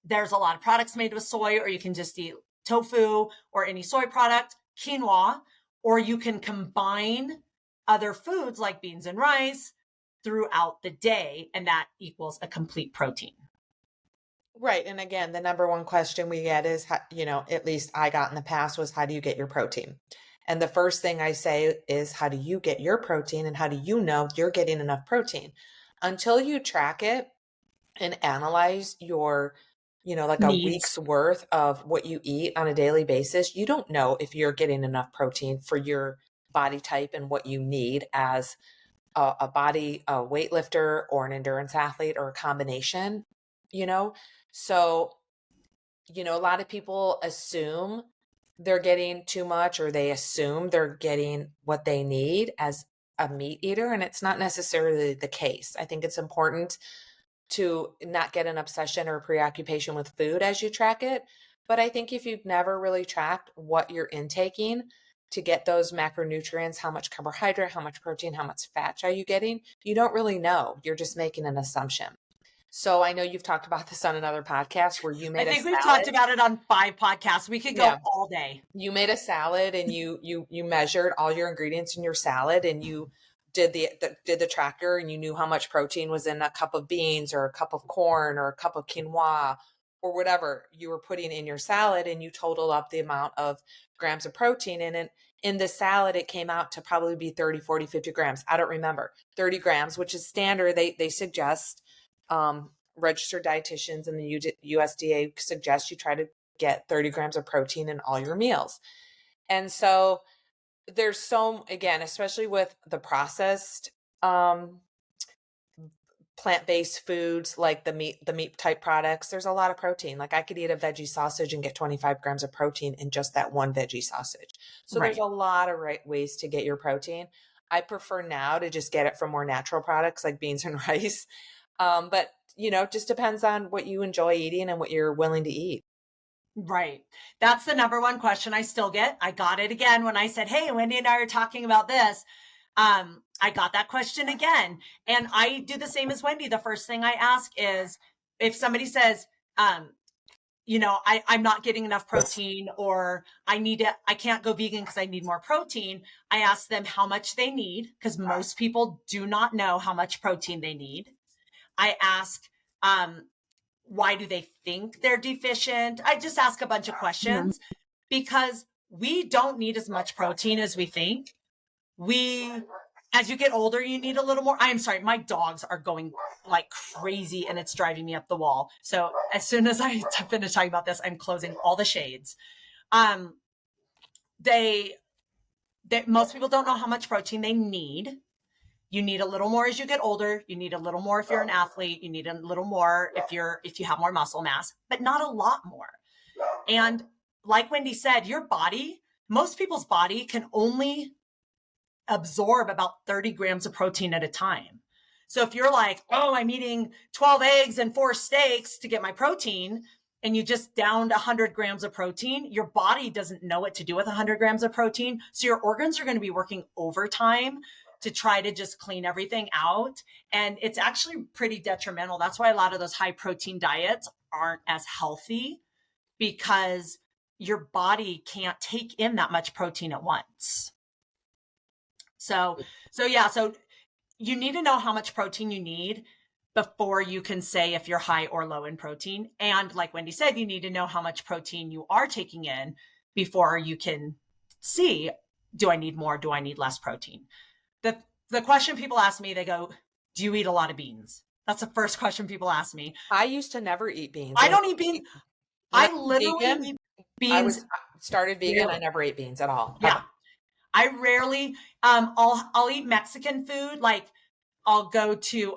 [SPEAKER 2] there's a lot of products made with soy, or you can just eat tofu or any soy product, quinoa, or you can combine other foods like beans and rice throughout the day, and that equals a complete protein.
[SPEAKER 3] Right. And again, the number one question we get is, at least I got in the past was, how do you get your protein? And the first thing I say is, how do you get your protein and how do you know you're getting enough protein? Until you track it and analyze your like a week's worth of what you eat on a daily basis, you don't know if you're getting enough protein for your body type and what you need as a weightlifter or an endurance athlete or a combination, So, a lot of people assume they're getting too much, or they assume they're getting what they need as a meat eater. And it's not necessarily the case. I think it's important to not get an obsession or preoccupation with food as you track it. But I think if you've never really tracked what you're intaking to get those macronutrients, how much carbohydrate, how much protein, how much fat are you getting, you don't really know. You're just making an assumption. So I know you've talked about this on another podcast where you made a salad. I think we've
[SPEAKER 2] talked about it on 5 podcasts. We could go all day.
[SPEAKER 3] You made a salad and you measured all your ingredients in your salad, and you did the tracker, and you knew how much protein was in a cup of beans or a cup of corn or a cup of quinoa or whatever you were putting in your salad, and you total up the amount of grams of protein in the salad. It came out to probably be 30, 40, 50 grams. I don't remember. 30 grams, which is standard. They suggest, registered dietitians and the USDA suggest you try to get 30 grams of protein in all your meals. And so there's again, especially with the processed plant-based foods, like the meat type products, there's a lot of protein. Like I could eat a veggie sausage and get 25 grams of protein in just that one veggie sausage. So There's a lot of ways to get your protein. I prefer now to just get it from more natural products like beans and rice. But it just depends on what you enjoy eating and what you're willing to eat.
[SPEAKER 2] Right. That's the number one question I still get. I got it again when I said, hey, Wendy and I are talking about this. I got that question again. And I do the same as Wendy. The first thing I ask is if somebody says, I'm not getting enough protein, or I can't go vegan because I need more protein. I ask them how much they need, because most people do not know how much protein they need. I ask, why do they think they're deficient? I just ask a bunch of questions because we don't need as much protein as we think. As you get older, you need a little more. I'm sorry, my dogs are going like crazy and it's driving me up the wall. So as soon as I finish talking about this, I'm closing all the shades. Most people don't know how much protein they need. You need a little more as you get older. You need a little more if you're an athlete. You need a little more if you have more muscle mass, but not a lot more. And like Wendy said, most people's body can only absorb about 30 grams of protein at a time. So if you're like, oh, I'm eating 12 eggs and 4 steaks to get my protein, and you just downed 100 grams of protein, your body doesn't know what to do with 100 grams of protein. So your organs are going to be working overtime to try to just clean everything out. And it's actually pretty detrimental. That's why a lot of those high protein diets aren't as healthy, because your body can't take in that much protein at once. So you need to know how much protein you need before you can say if you're high or low in protein. And like Wendy said, you need to know how much protein you are taking in before you can see, do I need more? Do I need less protein? The question people ask me, they go, do you eat a lot of beans? That's the first question people ask me.
[SPEAKER 3] I used to never eat beans.
[SPEAKER 2] I don't eat beans. I literally eat beans.
[SPEAKER 3] I started vegan. Really? I never ate beans at all.
[SPEAKER 2] Yeah. I rarely, I'll eat Mexican food. Like I'll go to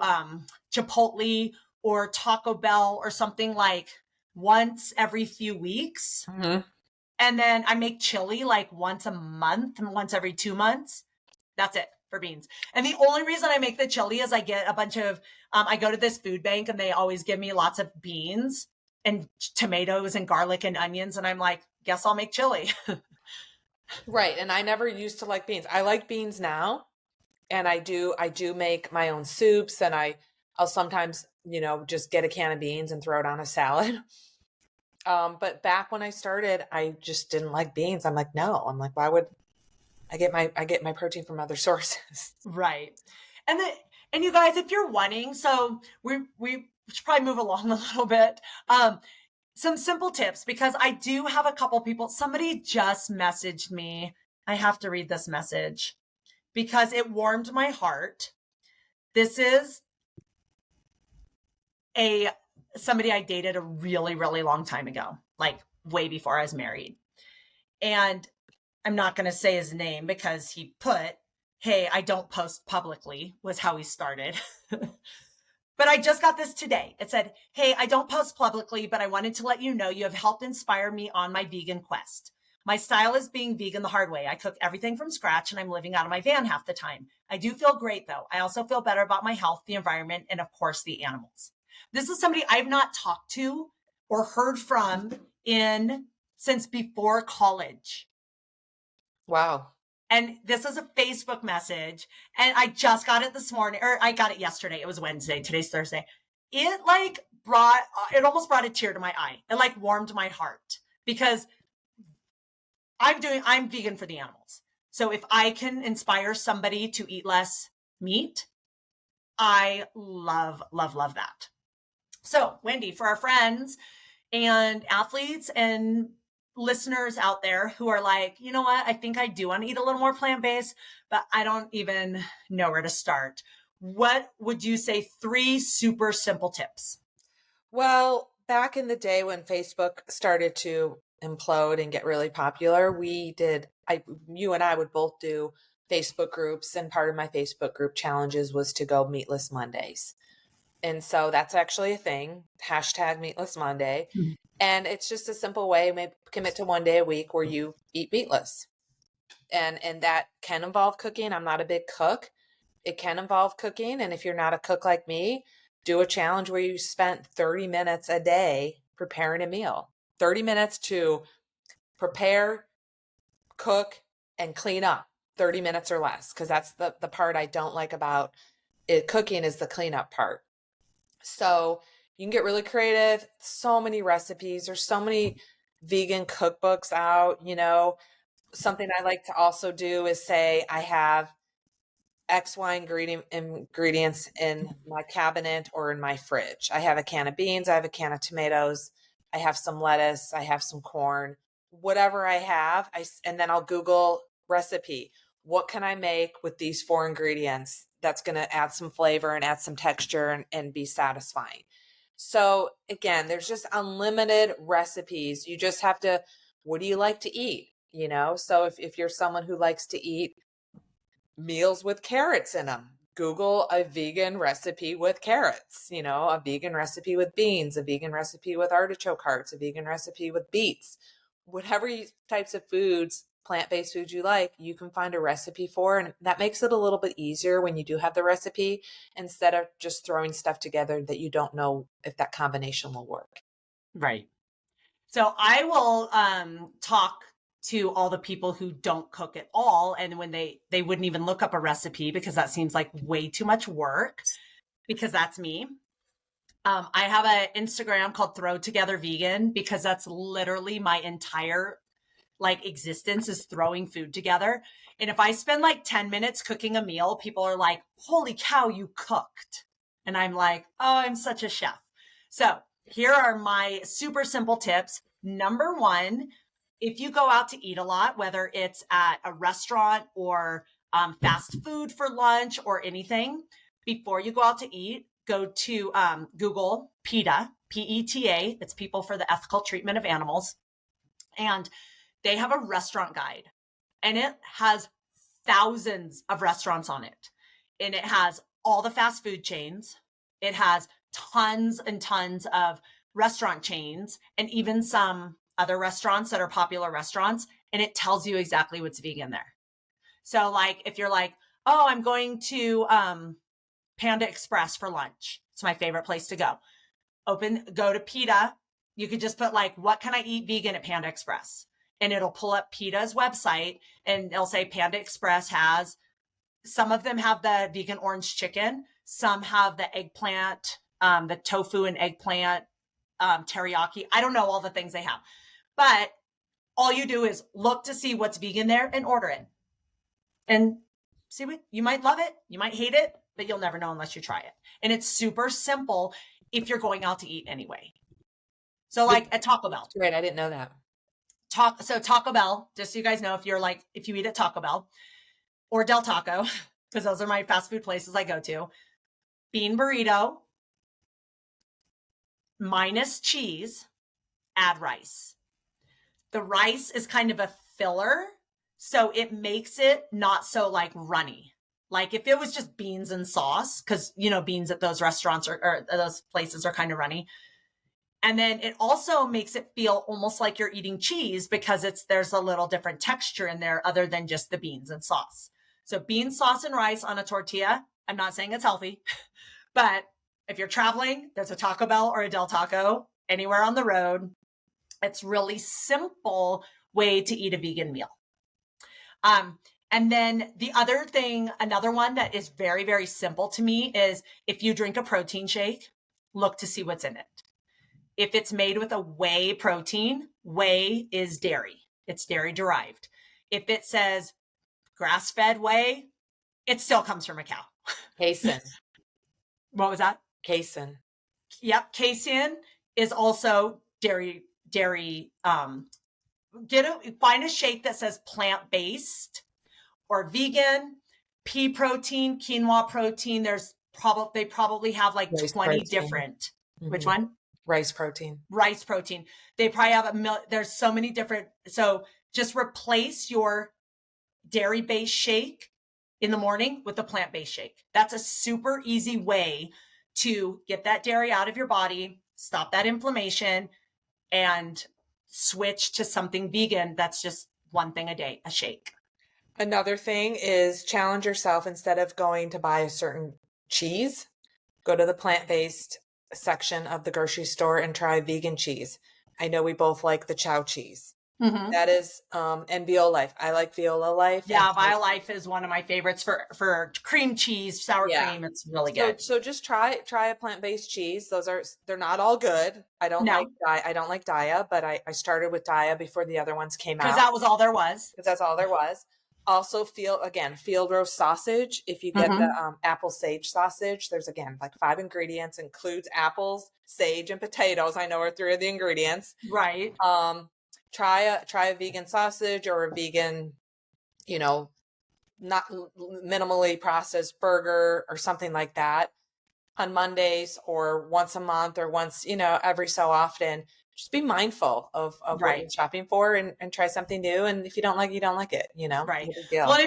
[SPEAKER 2] Chipotle or Taco Bell or something like once every few weeks. Mm-hmm. And then I make chili like once a month, once every 2 months. That's it for beans. And the only reason I make the chili is I get a bunch of, I go to this food bank and they always give me lots of beans and tomatoes and garlic and onions. And I'm like, guess I'll make chili.
[SPEAKER 3] Right. And I never used to like beans. I like beans now. And I do make my own soups, and I'll sometimes, just get a can of beans and throw it on a salad. But back when I started, I just didn't like beans. I'm like, no, why would I get my protein from other sources?
[SPEAKER 2] Right. And you guys, if you're wanting, so we should probably move along a little bit. Some simple tips, because I do have a couple people. Somebody just messaged me. I have to read this message because it warmed my heart. This is a somebody I dated a really, really long time ago, like way before I was married. And I'm not going to say his name because he put, "Hey, I don't post publicly," was how he started. But I just got this today. It said, "Hey, I don't post publicly, but I wanted to let you know you have helped inspire me on my vegan quest. My style is being vegan the hard way. I cook everything from scratch and I'm living out of my van half the time. I do feel great though. I also feel better about my health, the environment, and of course the animals." This is somebody I've not talked to or heard from since before college.
[SPEAKER 3] Wow.
[SPEAKER 2] And this is a Facebook message. And I just got it this morning, or I got it yesterday. It was Wednesday. Today's Thursday. It almost brought a tear to my eye. It like warmed my heart because I'm vegan for the animals. So if I can inspire somebody to eat less meat, I love, love, love that. So Wendy, for our friends and athletes and listeners out there who are like, you know what, I think I do want to eat a little more plant-based, but I don't even know where to start. What would you say 3 super simple tips?
[SPEAKER 3] Well, back in the day when Facebook started to implode and get really popular, you and I would both do Facebook groups, and part of my Facebook group challenges was to go meatless Mondays. And so that's actually a thing, #meatless Monday.
[SPEAKER 2] Mm-hmm.
[SPEAKER 3] And it's just a simple way, maybe commit to 1 day a week where you eat meatless. And that can involve cooking. I'm not a big cook. It can involve cooking. And if you're not a cook like me, do a challenge where you spent 30 minutes a day preparing a meal. 30 minutes to prepare, cook, and clean up. 30 minutes or less, because that's the part I don't like about it. Cooking is the cleanup part. So you can get really creative. So many recipes. There's so many vegan cookbooks out. Something I like to also do is say I have XY ingredients in my cabinet or in my fridge. I have a can of beans. I have a can of tomatoes. I have some lettuce. I have some corn. Whatever I have, and then I'll Google recipe. What can I make with these 4 ingredients that's going to add some flavor and add some texture and be satisfying? So again, there's just unlimited recipes. You just have to, what do you like to eat? So if you're someone who likes to eat meals with carrots in them, Google a vegan recipe with carrots, a vegan recipe with beans, a vegan recipe with artichoke hearts, a vegan recipe with beets. Whatever types of foods, plant-based foods you like, you can find a recipe for. And that makes it a little bit easier when you do have the recipe, instead of just throwing stuff together that you don't know if that combination will work.
[SPEAKER 2] Right. So I will talk to all the people who don't cook at all. And when they wouldn't even look up a recipe because that seems like way too much work, because that's me. I have an Instagram called Throw Together Vegan because that's literally my entire existence is throwing food together. And if I spend 10 minutes cooking a meal, people are like, "Holy cow, you cooked." And I'm like, "Oh, I'm such a chef." So here are my super simple tips. Number 1, if you go out to eat a lot, whether it's at a restaurant or fast food for lunch or anything, before you go out to eat, go to Google PETA, PETA. It's People for the Ethical Treatment of Animals. And they have a restaurant guide, and it has thousands of restaurants on it. And it has all the fast food chains. It has tons and tons of restaurant chains and even some other restaurants that are popular restaurants. And it tells you exactly what's vegan there. So if you're like, "Oh, I'm going to Panda Express for lunch. It's my favorite place to go." Go to PETA. You could just put "what can I eat vegan at Panda Express?" And it'll pull up PETA's website, and it'll say Panda Express has, some of them have the vegan orange chicken. Some have the eggplant, the tofu and eggplant, teriyaki. I don't know all the things they have, but all you do is look to see what's vegan there and order it. And see what, you might love it. You might hate it, but you'll never know unless you try it. And it's super simple if you're going out to eat anyway. So at Taco Bell.
[SPEAKER 3] Great. I didn't know that.
[SPEAKER 2] Taco Bell, just so you guys know, if you eat at Taco Bell or Del Taco, because those are my fast food places I go to, bean burrito, minus cheese, add rice. The rice is kind of a filler, so it makes it not so like runny. Like if it was just beans and sauce, because beans at those restaurants or those places are kind of runny. And then it also makes it feel almost like you're eating cheese because there's a little different texture in there other than just the beans and sauce. So beans, sauce, and rice on a tortilla. I'm not saying it's healthy, but if you're traveling, there's a Taco Bell or a Del Taco anywhere on the road. It's really simple way to eat a vegan meal. And then the other thing, another one that is very, very simple to me is if you drink a protein shake, look to see what's in it. If it's made with a whey protein, whey is dairy. It's dairy derived. If it says grass-fed whey, it still comes from a cow.
[SPEAKER 3] Casein.
[SPEAKER 2] What was that?
[SPEAKER 3] Casein.
[SPEAKER 2] Yep. Casein is also dairy. Find a shake that says plant-based or vegan, pea protein, quinoa protein. They probably have like
[SPEAKER 3] Rice
[SPEAKER 2] 20
[SPEAKER 3] protein.
[SPEAKER 2] different. Which one?
[SPEAKER 3] Rice protein.
[SPEAKER 2] Rice protein. They probably have there's so many different. So just replace your dairy-based shake in the morning with a plant-based shake. That's a super easy way to get that dairy out of your body, stop that inflammation, and switch to something vegan. That's just one thing a day, a shake.
[SPEAKER 3] Another thing is challenge yourself. Instead of going to buy a certain cheese, go to the plant-based section of the grocery store and try vegan cheese. I know we both like the Chow cheese. Mm-hmm. That is, and Violife. I like Violife.
[SPEAKER 2] Yeah, Violife is one of my favorites for cream cheese, sour cream. It's really good.
[SPEAKER 3] So just try a plant-based cheese. They're not all good. I don't like Dia, but I started with Dia before the other ones came out.
[SPEAKER 2] Because that was all there was.
[SPEAKER 3] Because that's all there was. Also field roast sausage. If you get the apple sage sausage, there's again like 5 ingredients, includes apples, sage, and potatoes. I know are 3 of the ingredients.
[SPEAKER 2] Right.
[SPEAKER 3] Try a vegan sausage or a vegan, not minimally processed burger or something like that on Mondays or once a month or once, every so often. Just be mindful of what you're shopping for and try something new. And if you don't like it, you don't like it,
[SPEAKER 2] Right. Well,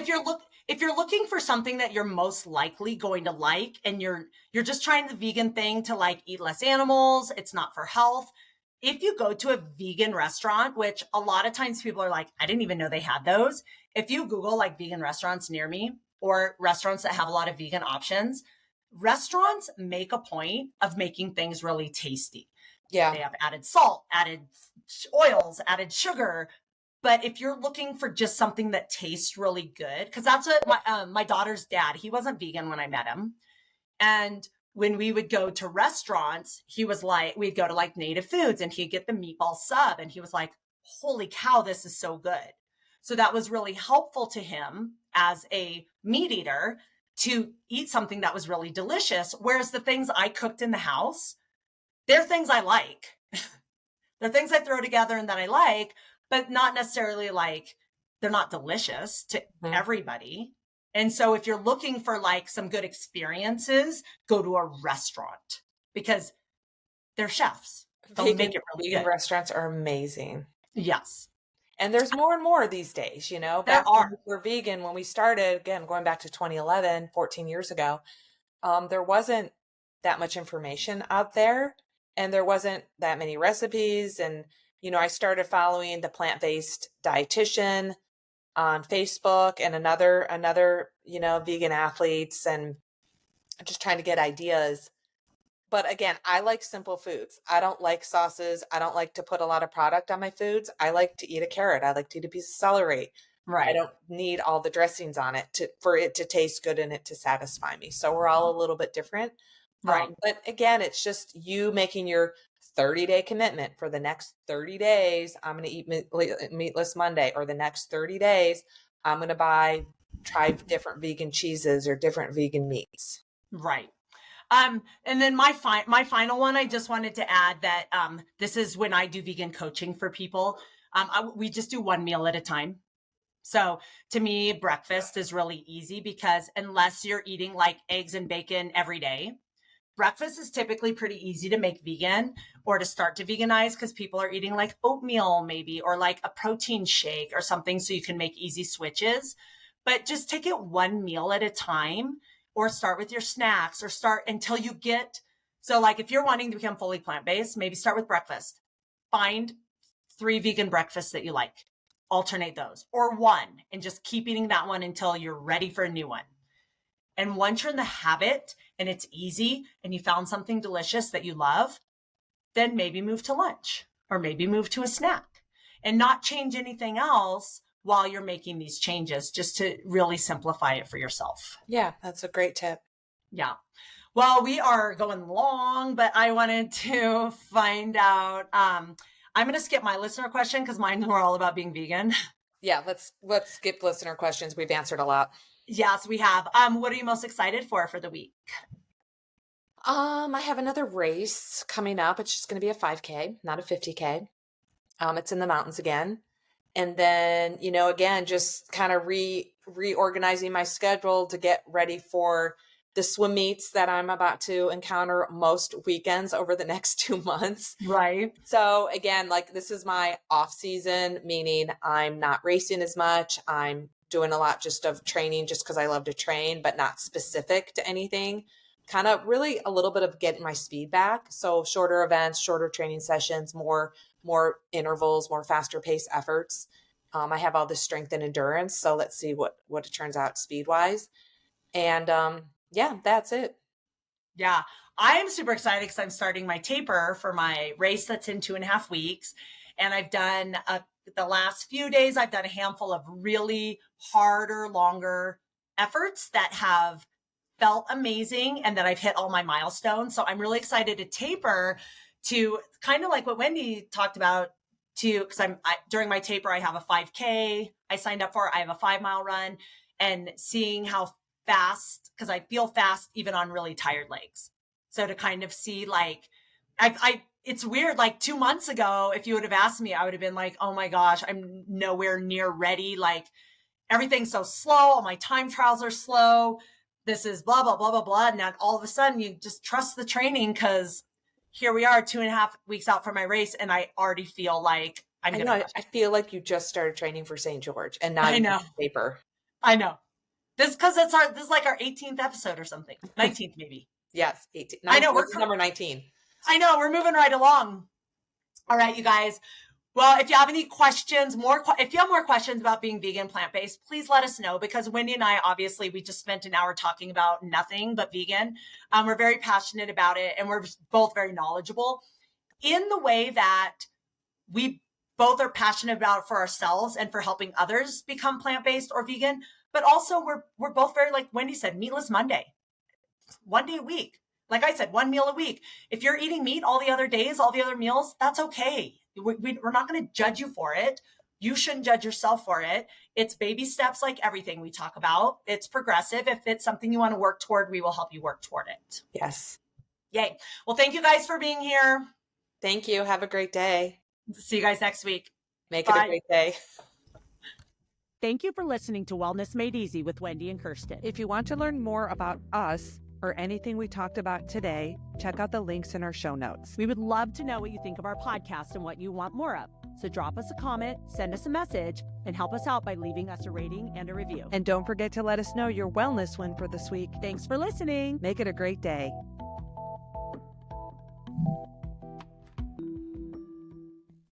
[SPEAKER 2] if you're looking for something that you're most likely going to like, and you're just trying the vegan thing to like eat less animals, it's not for health. If you go to a vegan restaurant, which a lot of times people are like, I didn't even know they had those. If you Google like vegan restaurants near me or restaurants that have a lot of vegan options, restaurants make a point of making things really tasty. Yeah. They have added salt, added oils, added sugar. But if you're looking for just something that tastes really good, because that's what my daughter's dad, he wasn't vegan when I met him. And when we would go to restaurants, he was like, we'd go to like Native Foods and he'd get the meatball sub. And he was like, holy cow, this is so good. So that was really helpful to him as a meat eater to eat something that was really delicious. Whereas the things I cooked in the house, they're things I like. They're things I throw together and that I like, but not necessarily like they're not delicious to everybody. And so if you're looking for like some good experiences, go to a restaurant because they're chefs. They'll make it really good.
[SPEAKER 3] Vegan restaurants are amazing.
[SPEAKER 2] Yes.
[SPEAKER 3] And there's more and more these days,
[SPEAKER 2] There are.
[SPEAKER 3] When we were vegan, when we started, again, going back to 2011, 14 years ago, there wasn't that much information out there. And there wasn't that many recipes. And, I started following the plant-based dietitian on Facebook and another, vegan athletes and just trying to get ideas. But again, I like simple foods. I don't like sauces. I don't like to put a lot of product on my foods. I like to eat a carrot. I like to eat a piece of celery. Right. I don't need all the dressings on it for it to taste good and it to satisfy me. So we're all a little bit different. Right. But again, it's just you making your 30-day commitment for the next 30 days. I'm going to eat meatless Monday, or the next 30 days, I'm going to try different vegan cheeses or different vegan meats.
[SPEAKER 2] Right. And then my final one, I just wanted to add that this is when I do vegan coaching for people. We just do one meal at a time. So to me, breakfast is really easy because unless you're eating like eggs and bacon every day, breakfast is typically pretty easy to make vegan or to start to veganize because people are eating like oatmeal maybe, or like a protein shake or something. So you can make easy switches, but just take it one meal at a time, or start with your snacks, or start until you get. So like if you're wanting to become fully plant-based, maybe start with breakfast. Find 3 vegan breakfasts that you like, alternate those, or one, and just keep eating that one until you're ready for a new one. And once you're in the habit and it's easy and you found something delicious that you love, then maybe move to lunch, or maybe move to a snack, and not change anything else while you're making these changes, just to really simplify it for yourself.
[SPEAKER 3] Yeah, that's a great tip.
[SPEAKER 2] Yeah. Well, we are going long, but I wanted to find out, I'm going to skip my listener question because mine were all about being vegan.
[SPEAKER 3] Yeah, let's skip listener questions. We've answered a lot.
[SPEAKER 2] Yes, we have. What are you most excited for the week?
[SPEAKER 3] I have another race coming up. It's just going to be a 5K, not a 50K. It's in the mountains again. And then, again, just kind of reorganizing my schedule to get ready for the swim meets that I'm about to encounter most weekends over the next 2 months.
[SPEAKER 2] Right.
[SPEAKER 3] So again, like this is my off season, meaning I'm not racing as much. I'm doing a lot just of training just because I love to train, but not specific to anything. Kind of really a little bit of getting my speed back. So shorter events, shorter training sessions, more intervals, more faster pace efforts. I have all this strength and endurance. So let's see what it turns out speed wise. And yeah, that's it.
[SPEAKER 2] Yeah, I am super excited because I'm starting my taper for my race that's in 2.5 weeks. And I've done the last few days, I've done a handful of really harder, longer efforts that have felt amazing and that I've hit all my milestones. So I'm really excited to taper to kind of like what Wendy talked about too, because during my taper, I have a 5K I signed up for. I have a 5-mile run, and seeing how fast, because I feel fast even on really tired legs. So to kind of see like, it's weird. Like 2 months ago, if you would have asked me, I would have been like, oh my gosh, I'm nowhere near ready. Like everything's so slow. All my time trials are slow. This is blah, blah, blah, blah, blah. And then all of a sudden you just trust the training, because here we are 2.5 weeks out from my race, and I already feel like I'm going to.
[SPEAKER 3] I feel like you just started training for St. George, and now you have paper.
[SPEAKER 2] I know. This because this is like our 18th episode or something. 19th maybe.
[SPEAKER 3] Yes, 18.
[SPEAKER 2] I know, we're
[SPEAKER 3] number 19.
[SPEAKER 2] I know, we're moving right along. All right, you guys. Well, if you have any questions, if you have more questions about being vegan, plant-based, please let us know, because Wendy and I, obviously, we just spent an hour talking about nothing but vegan. We're very passionate about it, and we're both very knowledgeable in the way that we both are passionate about it for ourselves and for helping others become plant-based or vegan. But also we're both very, like Wendy said, meatless Monday, 1 day a week. Like I said, 1 meal a week. If you're eating meat all the other days, all the other meals, that's okay. We're not going to judge you for it. You shouldn't judge yourself for it. It's baby steps, like everything we talk about. It's progressive. If it's something you want to work toward, we will help you work toward it.
[SPEAKER 3] Yes.
[SPEAKER 2] Yay. Well, thank you guys for being here.
[SPEAKER 3] Thank you. Have a great day.
[SPEAKER 2] See you guys next week.
[SPEAKER 3] Make
[SPEAKER 2] Bye.
[SPEAKER 3] it a great day.
[SPEAKER 1] Thank you for listening to Wellness Made Easy with Wendy and Kirsten. If you want to learn more about us or anything we talked about today, check out the links in our show notes. We would love to know what you think of our podcast and what you want more of. So drop us a comment, send us a message, and help us out by leaving us a rating and a review. And don't forget to let us know your wellness win for this week. Thanks for listening. Make it a great day.